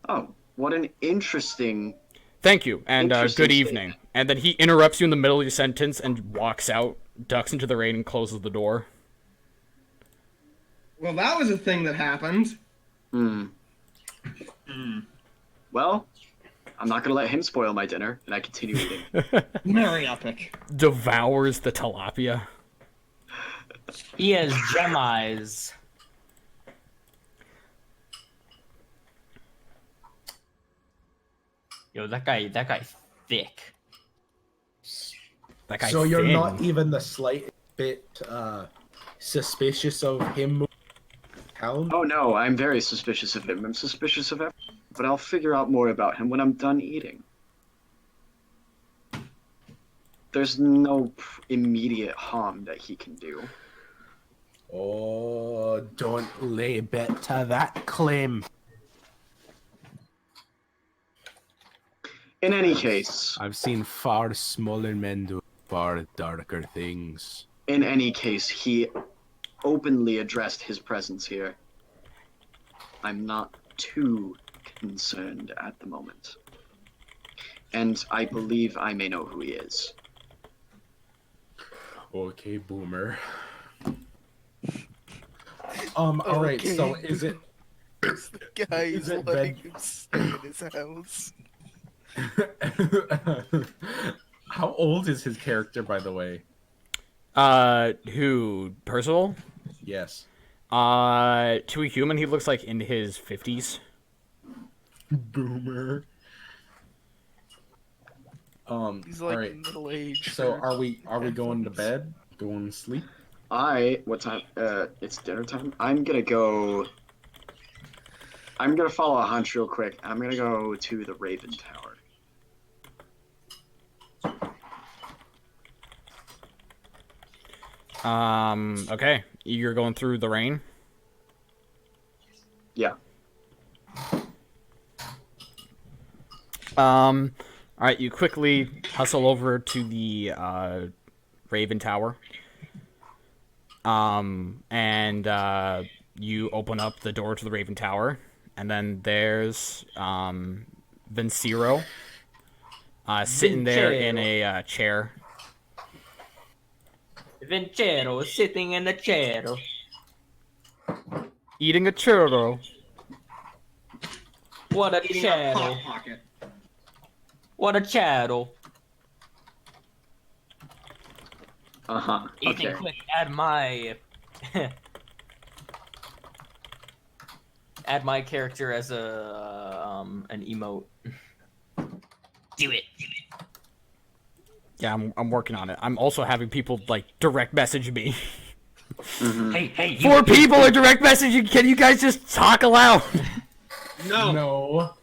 Oh, what an interesting... Thank you, and Interesting good evening. And then he interrupts you in the middle of your sentence and walks out, ducks into the rain, and closes the door. Well, that was a thing that happened. Well, I'm not gonna let him spoil my dinner, and I continue eating. Very epic. Devours the tilapia. He has gem eyes. Yo, that guy thick. That guy So you're thin. not even the slightest bit suspicious of him? Town? Oh no, I'm very suspicious of him. I'm suspicious of everything, but I'll figure out more about him when I'm done eating. There's no immediate harm that he can do. Oh, don't lay bet to that claim. In any case, I've seen far smaller men do far darker things. in any case, he openly addressed his presence here. I'm not too concerned at the moment. And I believe I may know who he is. Okay, boomer. Alright, so is it... The guy Is is it letting red- him stay in his house. How old is his character, by the way? Who? Percival? Yes. To a human, he looks like in his 50s. Boomer. He's like alright. middle aged. So are we going to bed? Going to sleep? What time? It's dinner time. I'm gonna follow a hunch real quick. I'm gonna go to the Raven Tower. Okay. You're going through the rain? Yeah. Alright, you quickly hustle over to the, Raven Tower. And, you open up the door to the Raven Tower. And then there's, Vincero, sitting there in a, chair. Vincero sitting in the chair. Eating a churro. What a Eating a hot churro. pocket. What a churro. Uh-huh. Ethan, Okay. quick, add my... add my character as a, an emote. Do it. Yeah, I'm working on it. I'm also having people, like, direct message me. Hey, you. 4 people are direct messaging. Can you guys just talk aloud? No, No.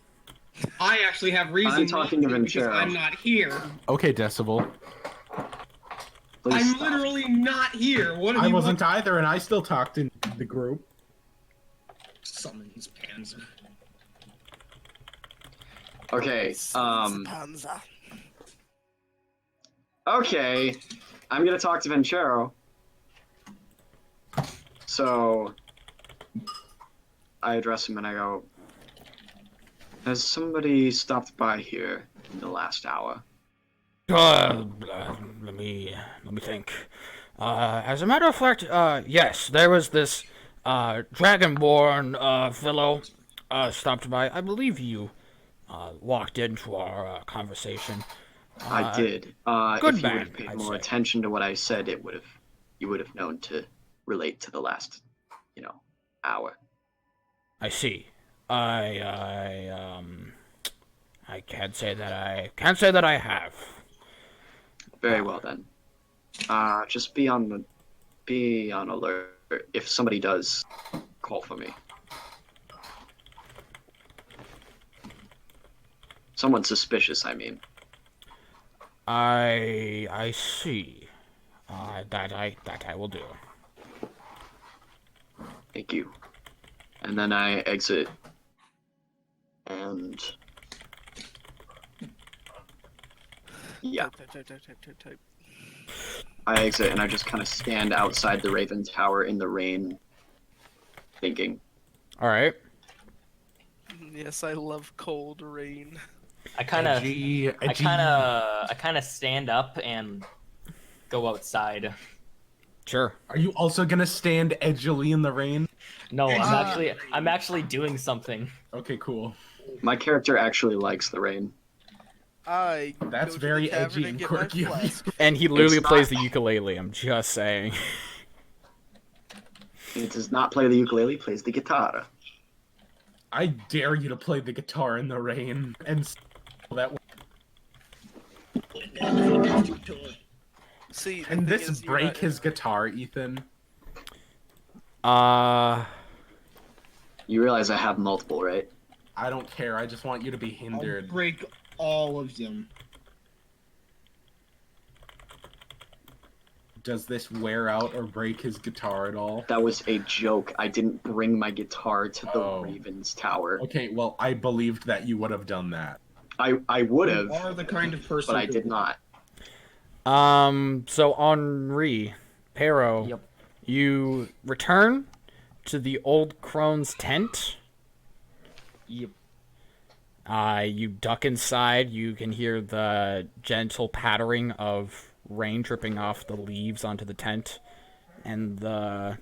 I actually have reason I'm talking not to because Vincero. I'm not here. Okay, Decibel. Please I'm stop. literally not here. What do I you wasn't want? either, and I still talked in the group. Summons Panzer. Okay. Panzer. Okay. I'm gonna talk to Vincero. So I address him and I go, has somebody stopped by here in the last hour? Let me think. As a matter of fact, yes, there was this dragonborn fellow stopped by. I believe you walked into our conversation. I did. good If you would man, have paid I'd more say. attention to what I said, you would have known to relate to the last, hour. I see. I can't say that I have. Very well then. Just be on alert if somebody does call for me. Someone suspicious, I mean. I see. That I will do. Thank you. And then I exit. And yeah, Type. I exit and I just kind of stand outside the Raven Tower in the rain, thinking. All right. Yes, I love cold rain. I kind of stand up and go outside. Sure. Are you also gonna stand edgily in the rain? No, I'm actually doing something. Okay, cool. My character actually likes the rain. I That's go to very the tavern edgy and and get my quirky of you. flask. And he literally It's plays not- the ukulele. I'm just saying. He does not play the ukulele, he plays the guitar. I dare you to play the guitar in the rain and that. See, Can the thing this is, you're break not- his guitar, Ethan? You realize I have multiple, right? I don't care. I just want you to be I'll hindered. break all of them. Does this wear out or break his guitar at all? That was a joke. I didn't bring my guitar to the Oh. Raven's Tower. Okay, well, I believed that you would have done that. I would You have, are the kind of person but I who did not. So Henri, Pero, Yep. you return to the old crone's tent. Yep. You duck inside. You can hear the gentle pattering of rain dripping off the leaves onto the tent. And the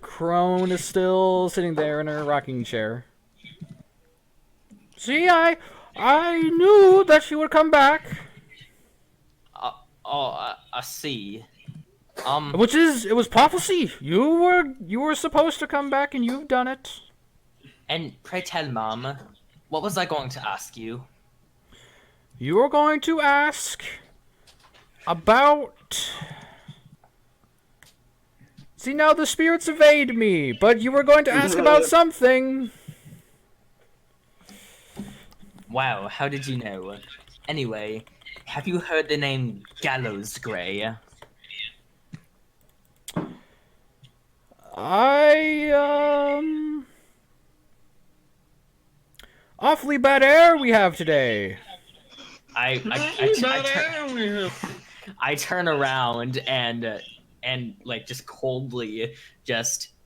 crone is still sitting there in her rocking chair. See, I knew that she would come back. I see. It was prophecy. You were supposed to come back, and you've done it. And pray tell, Mom, what was I going to ask you? You were going to ask about. See, now the spirits evade me, but you were going to ask about something. Wow, how did you know? Anyway, have you heard the name Gallows Grey? Awfully bad air we have today. I turn around and like just coldly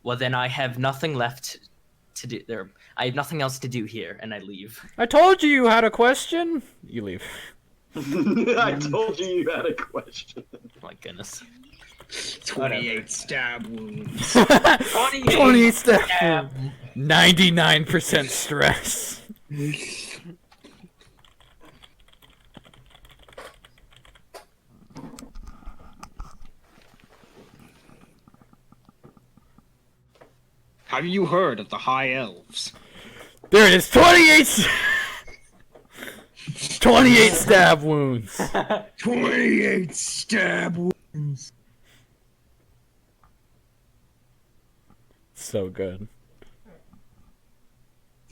well then I have nothing left to do there. I have nothing else to do here, and I leave. I told you had a question. You leave. I told you had a question. My goodness. 28 stab wounds. 28 stab. 99% stress. Have you heard of the High Elves? There it is. 28 stab wounds. 28 stab wounds. So good.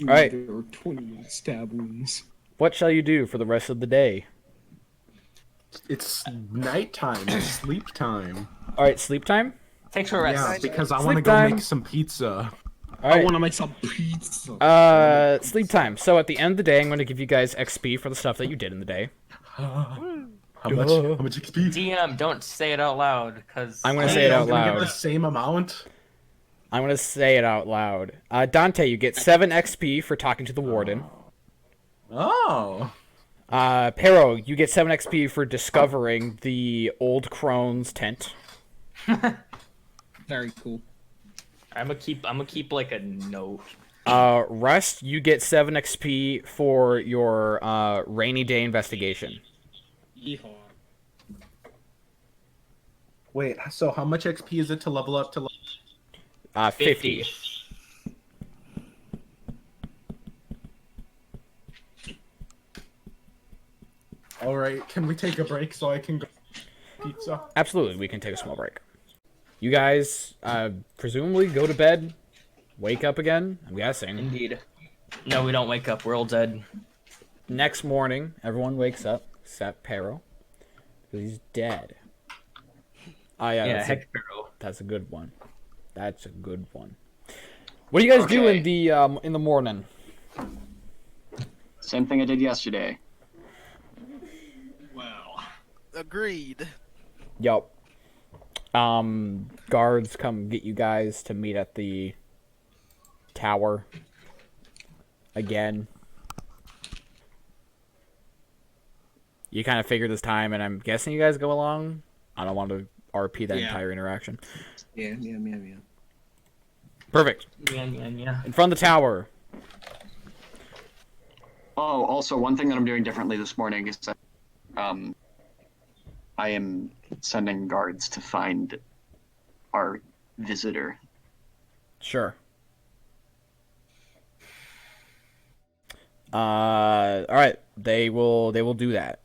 All right. There are 28 stab wounds. What shall you do for the rest of the day? It's nighttime. It's sleep time. All right, sleep time. Thanks for rest. Yeah, because I Sleep want to go time. make some pizza. All I right. want to make some pizza. Sleep time. So at the end of the day, I'm going to give you guys XP for the stuff that you did in the day. How much? How much XP? DM, don't say it out loud, because I'm going to say it out I'm gonna get loud. the same amount. I'm going to say it out loud. Dante, you get 7 XP for talking to the warden. Oh. Pero, you get 7 XP for discovering the old crone's tent. Very cool. I'm gonna keep like a note. Rust, you get 7 XP for your rainy day investigation. Yeehaw. Wait, so how much XP is it to level up to 50. Alright, can we take a break so I can go pizza? Absolutely, we can take a small break. You guys, presumably go to bed, wake up again, I'm guessing. Indeed. No, we don't wake up. We're all dead. Next morning, everyone wakes up except Pero, because he's dead. Oh yeah, Yeah, heck, Pharaoh. that's a good one. That's a good one. What do you guys do in the morning? Same thing I did yesterday. Well, Agreed. Yup. Guards come get you guys to meet at the tower again. You kind of figure this time, and I'm guessing you guys go along. I don't want to RP that entire interaction. yeah. Perfect. Yeah. In front of the tower. Oh, also, one thing that I'm doing differently this morning is that I am sending guards to find our visitor. Sure. All right. They will do that.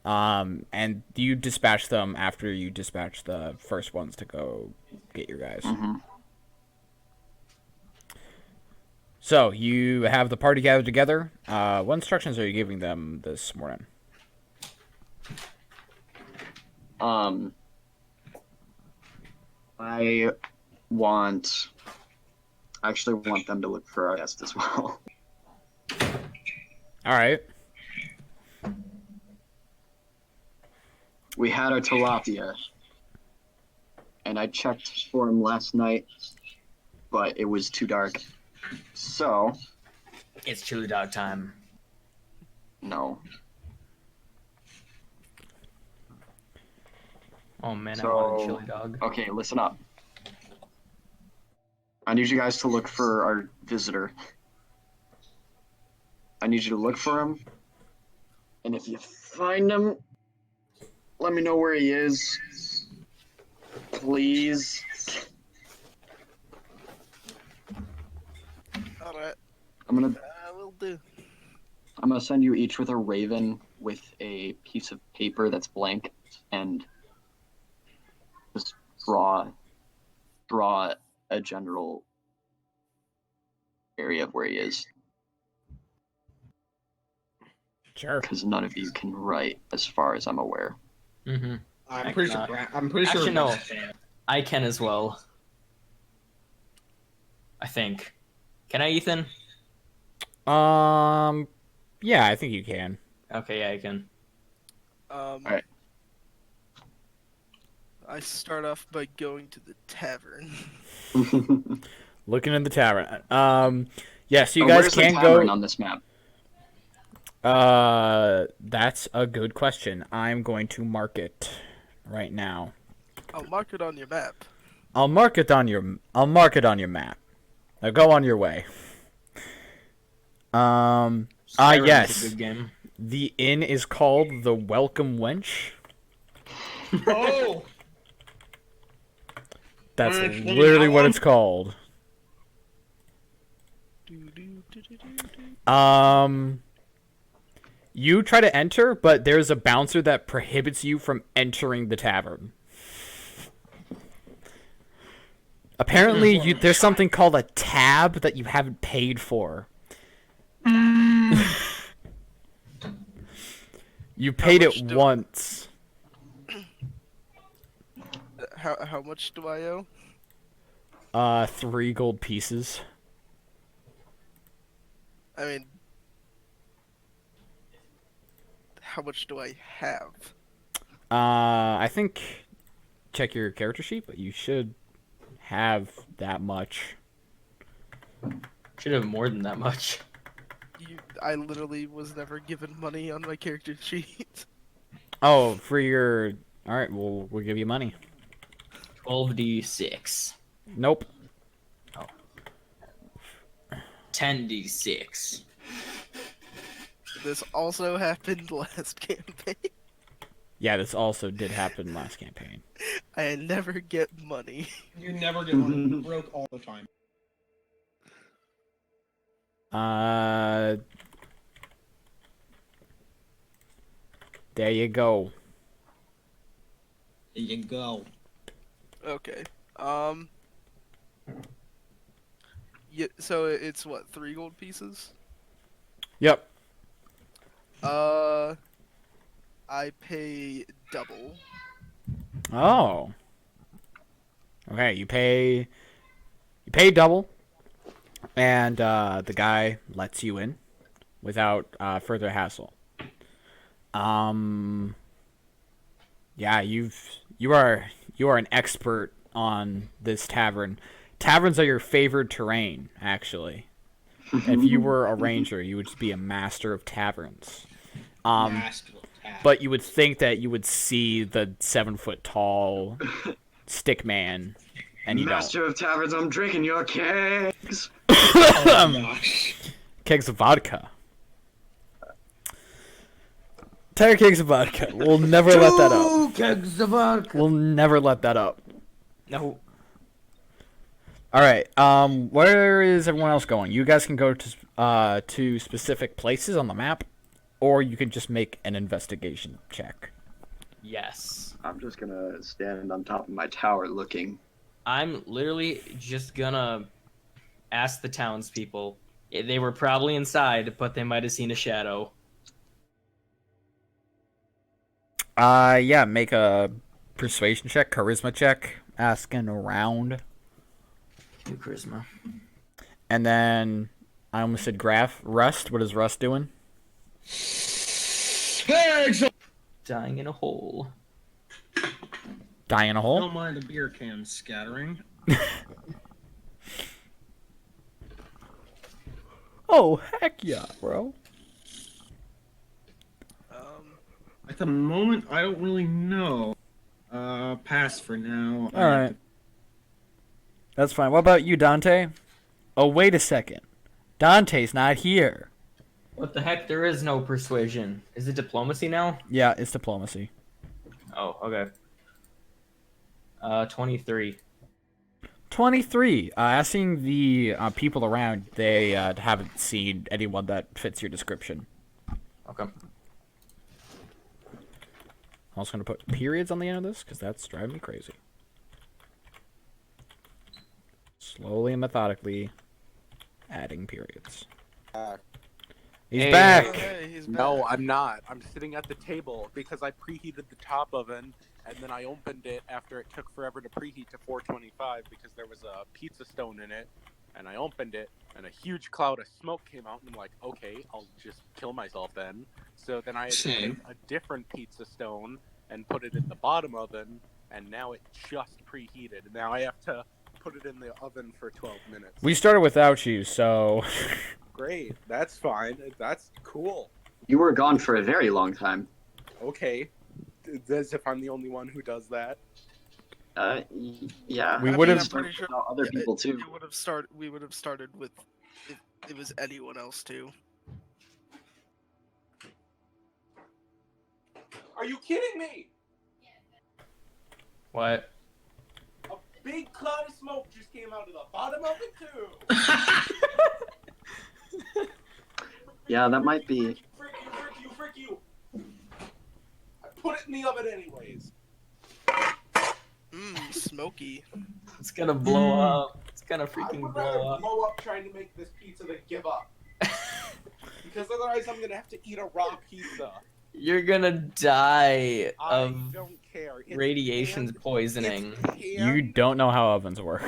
And you dispatch them after you dispatch the first ones to go get your guys. Mm-hmm. So you have the party gathered together. What instructions are you giving them this morning? I actually want them to look for our guest as well. All right. We had our tilapia, and I checked for him last night, but it was too dark. So, It's chili dog time. no. Oh man, So, I want a chili dog. Okay, listen up. I need you guys to look for our visitor. I need you to look for him, and if you find him, let me know where he is. Please. Alright, I'm will do. gonna send you each with a raven with a piece of paper that's blank, and just draw a general area of where he is, Sure. because none of you can write, as far as I'm aware. Mm-hmm. I'm pretty sure. I'm pretty sure. Actually, no. I can as well. I think. Can I, Ethan? Yeah, I think you can. Okay, yeah, I can. Alright. I start off by going to the tavern. Looking in the tavern. Yeah, so you Oh, guys where's the can tavern go. on this map? That's a good question. I'm going to mark it right now. I'll mark it on your map. I'll mark it on your map. Now go on your way. Skyrim is a Yes. good game. The inn is called the Welcome Wench. Oh. That's literally what it's called. You try to enter, but there's a bouncer that prohibits you from entering the tavern. Apparently, there's something called a tab that you haven't paid for. You paid it once. How much do I owe? 3 gold pieces. I mean, how much do I have? I think check your character sheet, but you should have that much. Should have more than that much. I literally was never given money on my character sheet. Oh, for your... Alright, we'll give you money. 12d6. Nope. 10d6. This also happened last campaign. Yeah, this also did happen last campaign. I never get money. You never get money. You're broke all the time. There you go. There you go. Okay. Yeah, so it's what, 3 gold pieces? Yep. I pay double. Oh. Okay, you pay double, and the guy lets you in without further hassle. Yeah, you are an expert on this tavern. Taverns are your favored terrain, actually. If you were a ranger, you would just be a master of taverns. Master of Tap. But you would think that you would see the 7 foot tall stick man, and you Master of Taverns, I'm drinking your kegs. Oh gosh. kegs of vodka. Entire kegs of vodka. We'll never let that up. Kegs of vodka. We'll never let that up. No. All right. Where is everyone else going? You guys can go to specific places on the map, or you can just make an investigation check. Yes. I'm just gonna stand on top of my tower looking. I'm literally just gonna ask the townspeople. They were probably inside, but they might have seen a shadow. Yeah. Make a persuasion check, charisma check, asking around, Do charisma. and then I almost said graph. Rust. What is Rust doing? Dying in a hole. Die in a hole. Don't mind the beer cans scattering. Oh heck yeah, bro. At the moment, I don't really know. Pass for now. All right. That's fine. What about you, Dante? Oh, wait a second. Dante's not here. What the heck? There is no persuasion. Is it diplomacy now? Yeah, it's diplomacy. Oh, okay. 23. 23. Asking the people around, they haven't seen anyone that fits your description. Okay. I'm also going to put periods on the end of this, because that's driving me crazy. Slowly and methodically adding periods. He's Hey. back! Hey, he's back. No, I'm not. I'm sitting at the table because I preheated the top oven and then I opened it after it took forever to preheat to 425 because there was a pizza stone in it. And I opened it and a huge cloud of smoke came out and I'm like, okay, I'll just kill myself then. So then I had to take Same. a different pizza stone and put it in the bottom oven and now it just preheated. Now I have to put it in the oven for 12 minutes. We started without you, so... Great, that's fine. That's cool. You were gone for a very long time. Okay. As if I'm the only one who does that. Yeah. We I would mean, have- I'm pretty sure Other people too. It would have started. We would have started with if it was anyone else too. Are you kidding me? What? A big cloud of smoke just came out of the bottom of it too. Yeah, that might be. Frick you. I put it in the oven anyways. Smoky. It's gonna blow up. It's gonna I freaking would blow rather up. blow up trying to make this pizza than give up. Because otherwise I'm gonna have to eat a raw pizza. You're gonna die I of don't care. It's radiation canned. poisoning. It's You canned. don't know how ovens work.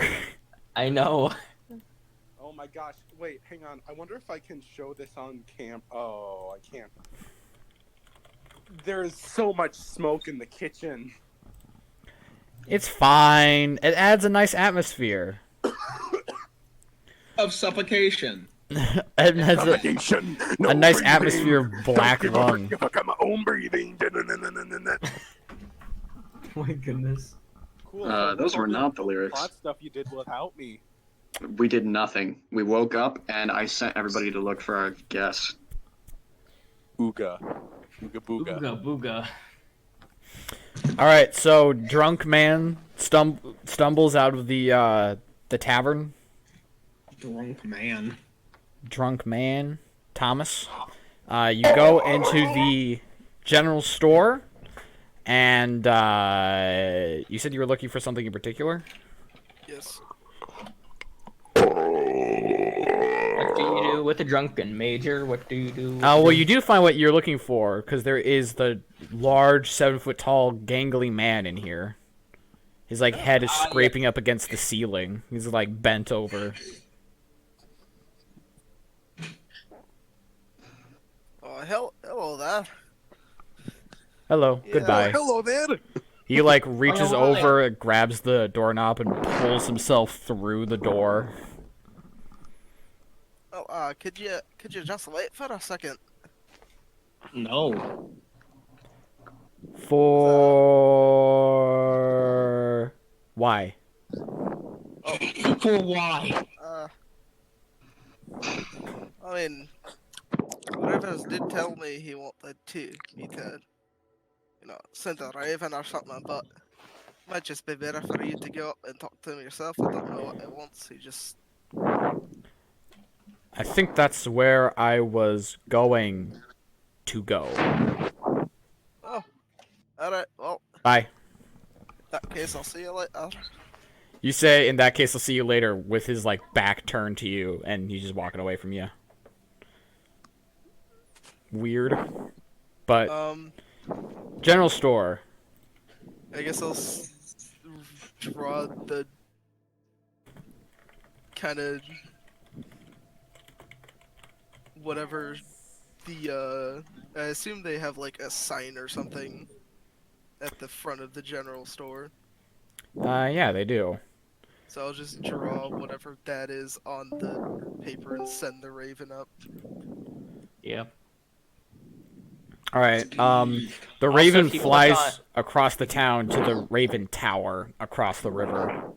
I know. Oh my gosh. Wait, hang on. I wonder if I can show this on cam. Oh, I can't. There's so much smoke in the kitchen. It's fine. It adds a nice atmosphere. Of suffocation. It has a nice atmosphere of black lung. my own breathing. Oh my goodness. Cool. Those were not the lyrics. Plot stuff you did without me. We did nothing. We woke up and I sent everybody to look for our guess. Ooga. Ooga booga. Booga booga. All right, so drunk man stumbles out of the tavern. Drunk man. Drunk man, Thomas. You go into the general store, and you said you were looking for something in particular. Yes. What do you do? do with a drunken major? What do you do? Well, you do find what you're looking for, because there is the large 7-foot-tall gangly man in here. His head is scraping up against the ceiling. He's bent over. Oh, hello there. Hello. Yeah. Goodbye. Hello there. He reaches over, grabs the doorknob, and pulls himself through the door. Oh, could you just wait for a second? No. For why? For why? I mean, Rivers did tell me he wanted me to, send a raven or something, but it might just be better for you to go up and talk to him yourself. I don't know what he wants. He just. I think that's where I was going to go. Oh, alright, well. Bye. In that case, I'll see you later. You say, in that case, I'll see you later, with his, back turned to you, and he's just walking away from you. Weird. But, general store. I guess I'll draw the kind of whatever the I assume they have a sign or something at the front of the general store. Yeah, they do. So I'll just draw whatever that is on the paper and send the raven up. Yeah. Alright, the raven flies across the town to the Raven Tower across the river.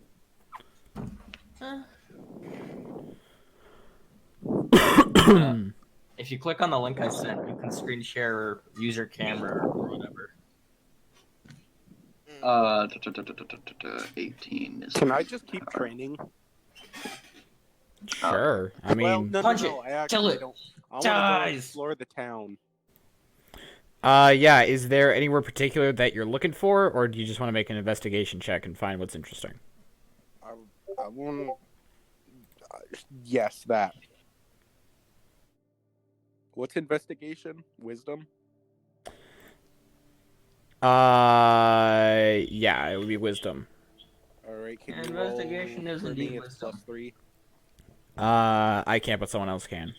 If you click on the link I sent, you can screen share or use your camera or whatever. 18 is. Can I just keep training? Sure. I mean, well, no, punch no, it I actually till it don't. I want to go dies. explore the town. Yeah, is there anywhere particular that you're looking for, or do you just want to make an investigation check and find what's interesting? I want. Yes, that. What's investigation? Wisdom? Yeah, it would be wisdom. Alright, can you Investigation roll is for indeed me? It's wisdom. +3. I can't, but someone else can.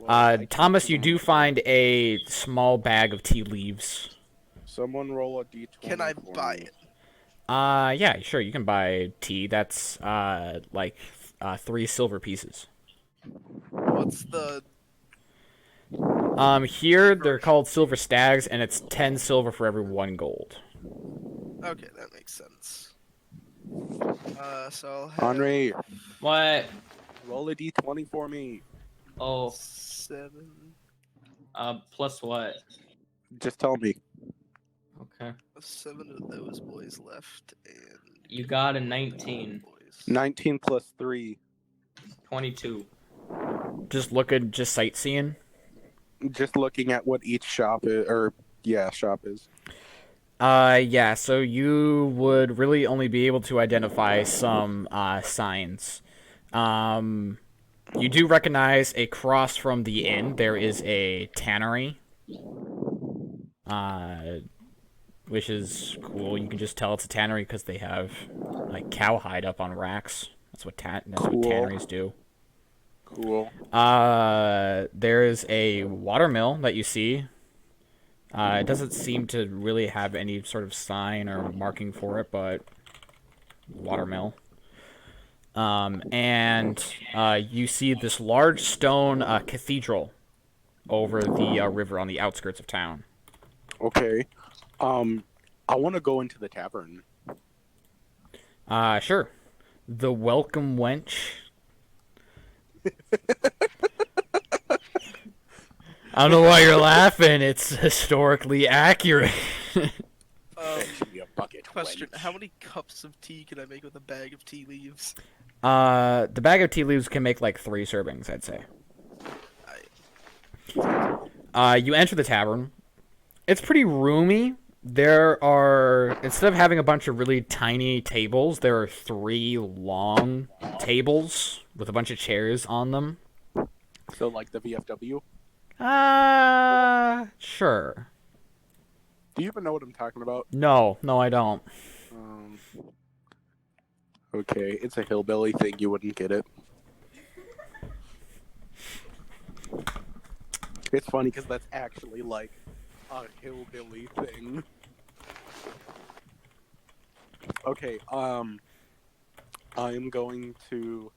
Well, I can't Thomas, you roll. do find a small bag of tea leaves. Someone roll a d20. Can I for buy me. it? Yeah, sure, you can buy tea. That's, 3 silver pieces. What's the Here, they're called silver stags, and it's 10 silver for every 1 gold. Okay, that makes sense. So I'll have Henri, What? roll a d20 for me. Oh, 7. plus what? Just tell me. Okay. 7 of those boys left, and You got a 19. 19 plus 3. 22. Just sightseeing. Just looking at what each shop is, shop is. Yeah, so you would really only be able to identify some, signs. You do recognize across from the inn, there is a tannery. Which is cool. You can just tell it's a tannery because they have, cowhide up on racks. That's what tanneries do. Cool. There's a watermill that you see. It doesn't seem to really have any sort of sign or marking for it, but watermill. And you see this large stone cathedral over the river on the outskirts of town. Okay. I want to go into the tavern. Sure. The Welcome Wench. I don't know why you're laughing. It's historically accurate. Be a bucket. Question: wench. how many cups of tea can I make with a bag of tea leaves? The bag of tea leaves can make 3 servings, I'd say. You enter the tavern. It's pretty roomy. There are, instead of having a bunch of really tiny tables, there are 3 long tables with a bunch of chairs on them. So like the VFW. Sure. Do you even know what I'm talking about? No, I don't. Um, okay, it's a hillbilly thing. You wouldn't get it. It's funny because that's actually like a hillbilly thing. Okay, I'm going to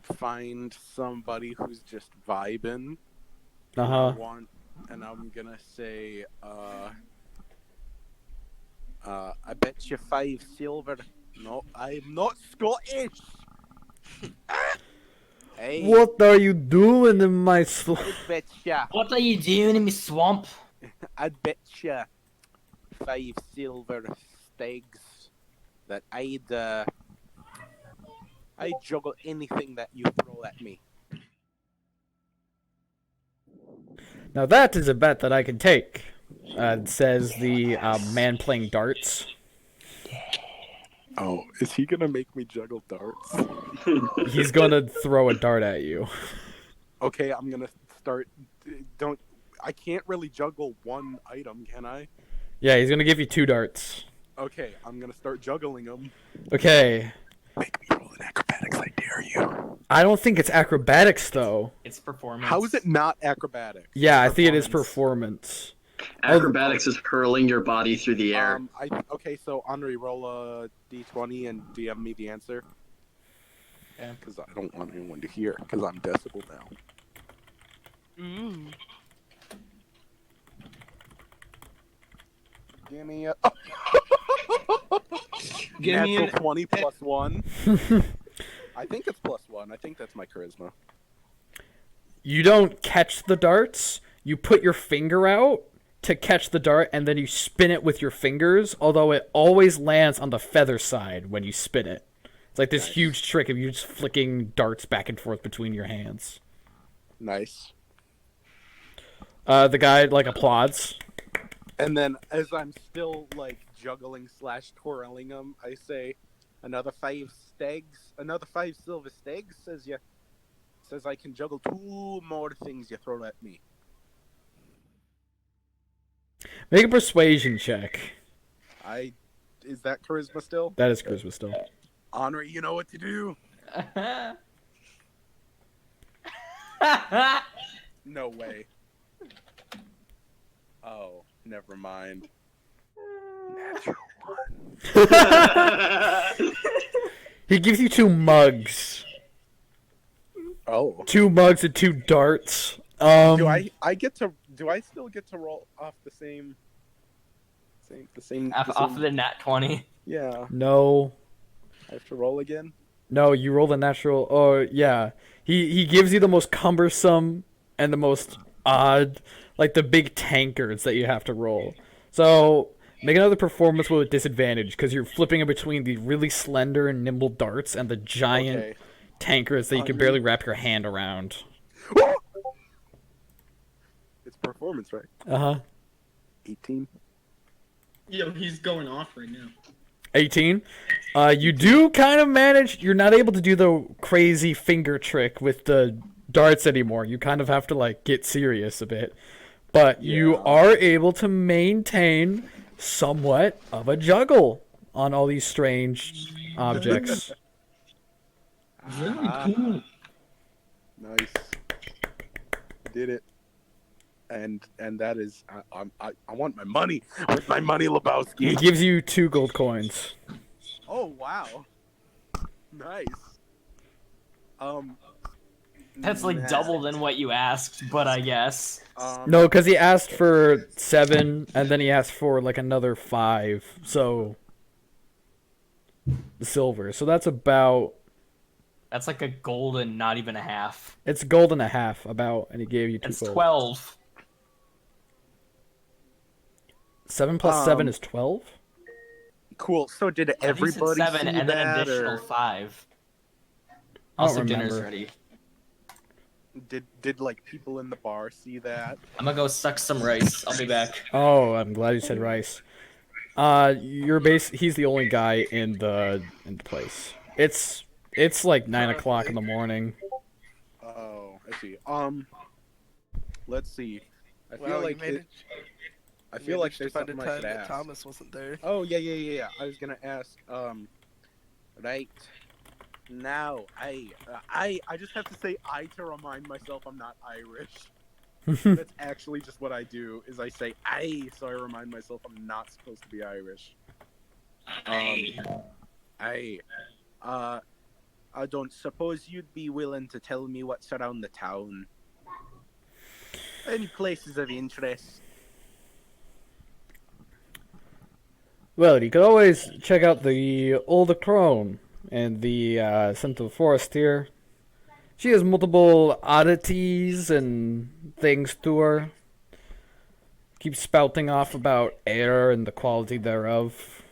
find somebody who's just vibing. And I'm gonna say, I bet you 5 silver. No, I'm not Scottish. Hey, What are you doing in my I bet ya. What are you doing in my swamp? I bet you 5 silver stegs that I'd juggle anything that you throw at me. Now that is a bet that I can take, says the man playing darts. Oh, is he gonna make me juggle darts? He's gonna throw a dart at you. Okay, I'm gonna start. I can't really juggle one item, can I? Yeah, he's gonna give you 2 darts. Okay, I'm gonna start juggling them. Okay. Make me roll an acrobatics, I dare you. I don't think it's acrobatics though. It's performance. How is it not acrobatics? Yeah, I think it is performance. Acrobatics is hurling your body through the air. Okay, so Henri, roll a d20 and DM me the answer. Yeah, because I don't want anyone to hear, because I'm decibel now. Ooh. Give me a... Give me Natural an 20 plus 1. I think it's plus 1. I think that's my charisma. You don't catch the darts. You put your finger out to catch the dart, and then you spin it with your fingers, although it always lands on the feather side when you spin it. It's like this huge trick of you just flicking darts back and forth between your hands. Nice. The guy, like, applauds. And then, as I'm still, like, juggling / twirling them, I say, another 5 stegs, another 5 silver stegs, says I can juggle 2 more things you throw at me. Make a persuasion check. Is that charisma still? That is charisma still. Henri, you know what to do. No way. Oh, never mind. Natural 1. He gives you 2 mugs. Oh. 2 mugs and 2 darts. Do I still get to roll off the same Off of the nat 20. Yeah. No. I have to roll again? No, you roll the natural. Oh, yeah. He gives you the most cumbersome and the most odd, like the big tankers that you have to roll. So make another performance with disadvantage because you're flipping in between the really slender and nimble darts and the giant tankers that you can barely wrap your hand around. It's performance, right? 18. Yo, he's going off right now. 18. You do kind of manage. You're not able to do the crazy finger trick with the darts anymore. You kind of have to like get serious a bit. But you are able to maintain somewhat of a juggle on all these strange objects. Very cool. Nice. Did it. And that is I want my money. With my money, Lebowski. He gives you 2 gold coins. Oh wow. Nice. That's like double than what you asked, but I guess. No, because he asked for 7, and then he asked for like another 5. So silver. So that's about. That's like a gold and not even a half. It's gold and a half about, and he gave you 2 It's gold. 12. 7 plus 7 is 12? Cool. So did everybody 7 see and then an that, additional or 5. I don't Also, dinner's remember. ready. did like people in the bar see that? I'm gonna go suck some rice. I'll be back. Oh, I'm glad you said rice. He's the only guy in the place. It's like 9 o'clock in the morning. let's see. Let's see. I feel Well, you like made it. I feel like there's find a something I time should that ask. Thomas wasn't there. Oh yeah. I was gonna ask. Right now, I just have to say I to remind myself I'm not Irish. That's actually just what I do. Is I say I so I remind myself I'm not supposed to be Irish. I don't suppose you'd be willing to tell me what's around the town. Any places of interest? Well, you could always check out the Old Crone and the Central Forest here. She has multiple oddities and things to her. Keeps spouting off about air and the quality thereof.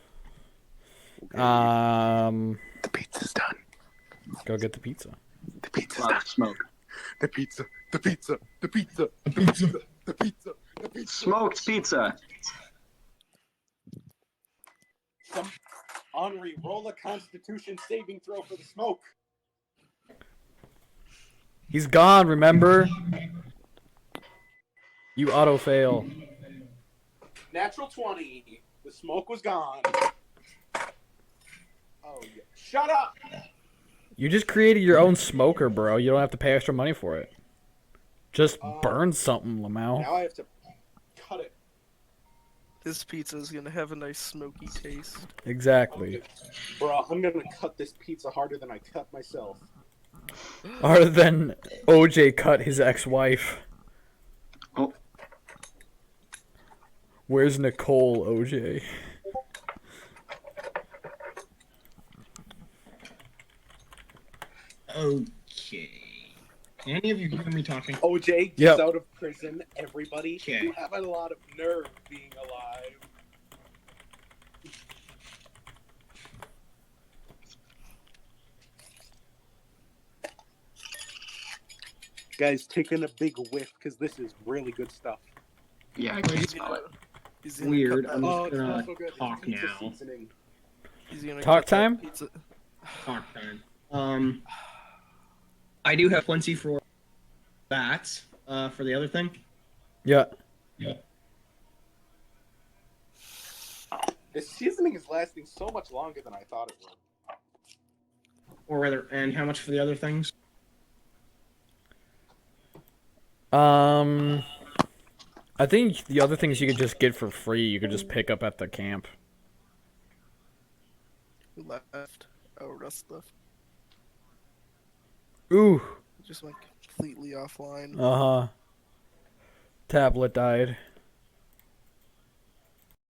The pizza's done. Go get the pizza. The pizza's Loud done. smoke. The pizza. The pizza. The pizza. The pizza. The pizza. The pizza. Smoked pizza. Henri, roll a Constitution saving throw for the smoke. He's gone, remember? You auto fail. Natural 20. The smoke was gone. Oh, yeah. Shut up! You just created your own smoker, bro. You don't have to pay extra money for it. Just burn something, Lamau. Now I have to cut it. This pizza is gonna have a nice smoky taste. Exactly. Bro, I'm gonna cut this pizza harder than I cut myself. Harder than OJ cut his ex-wife. Oh. Where's Nicole, OJ? Okay. Any of you hear me talking? OJ gets out of prison. Everybody, you have a lot of nerve being alive. Guys, taking a big whiff because this is really good stuff. Yeah, I can smell it. Weird. I'm Oh, just it's gonna not so good. talk Pizza now. seasoning. He's gonna Talk cut that time? pizza. Talk time. I do have plenty for that. For the other thing. Yeah. This seasoning is lasting so much longer than I thought it would. Or rather, and how much for the other things? I think the other things you could just get for free. You could just pick up at the camp. Who left? Oh, Russ left. Ooh. Just went completely offline. Uh-huh. Tablet died.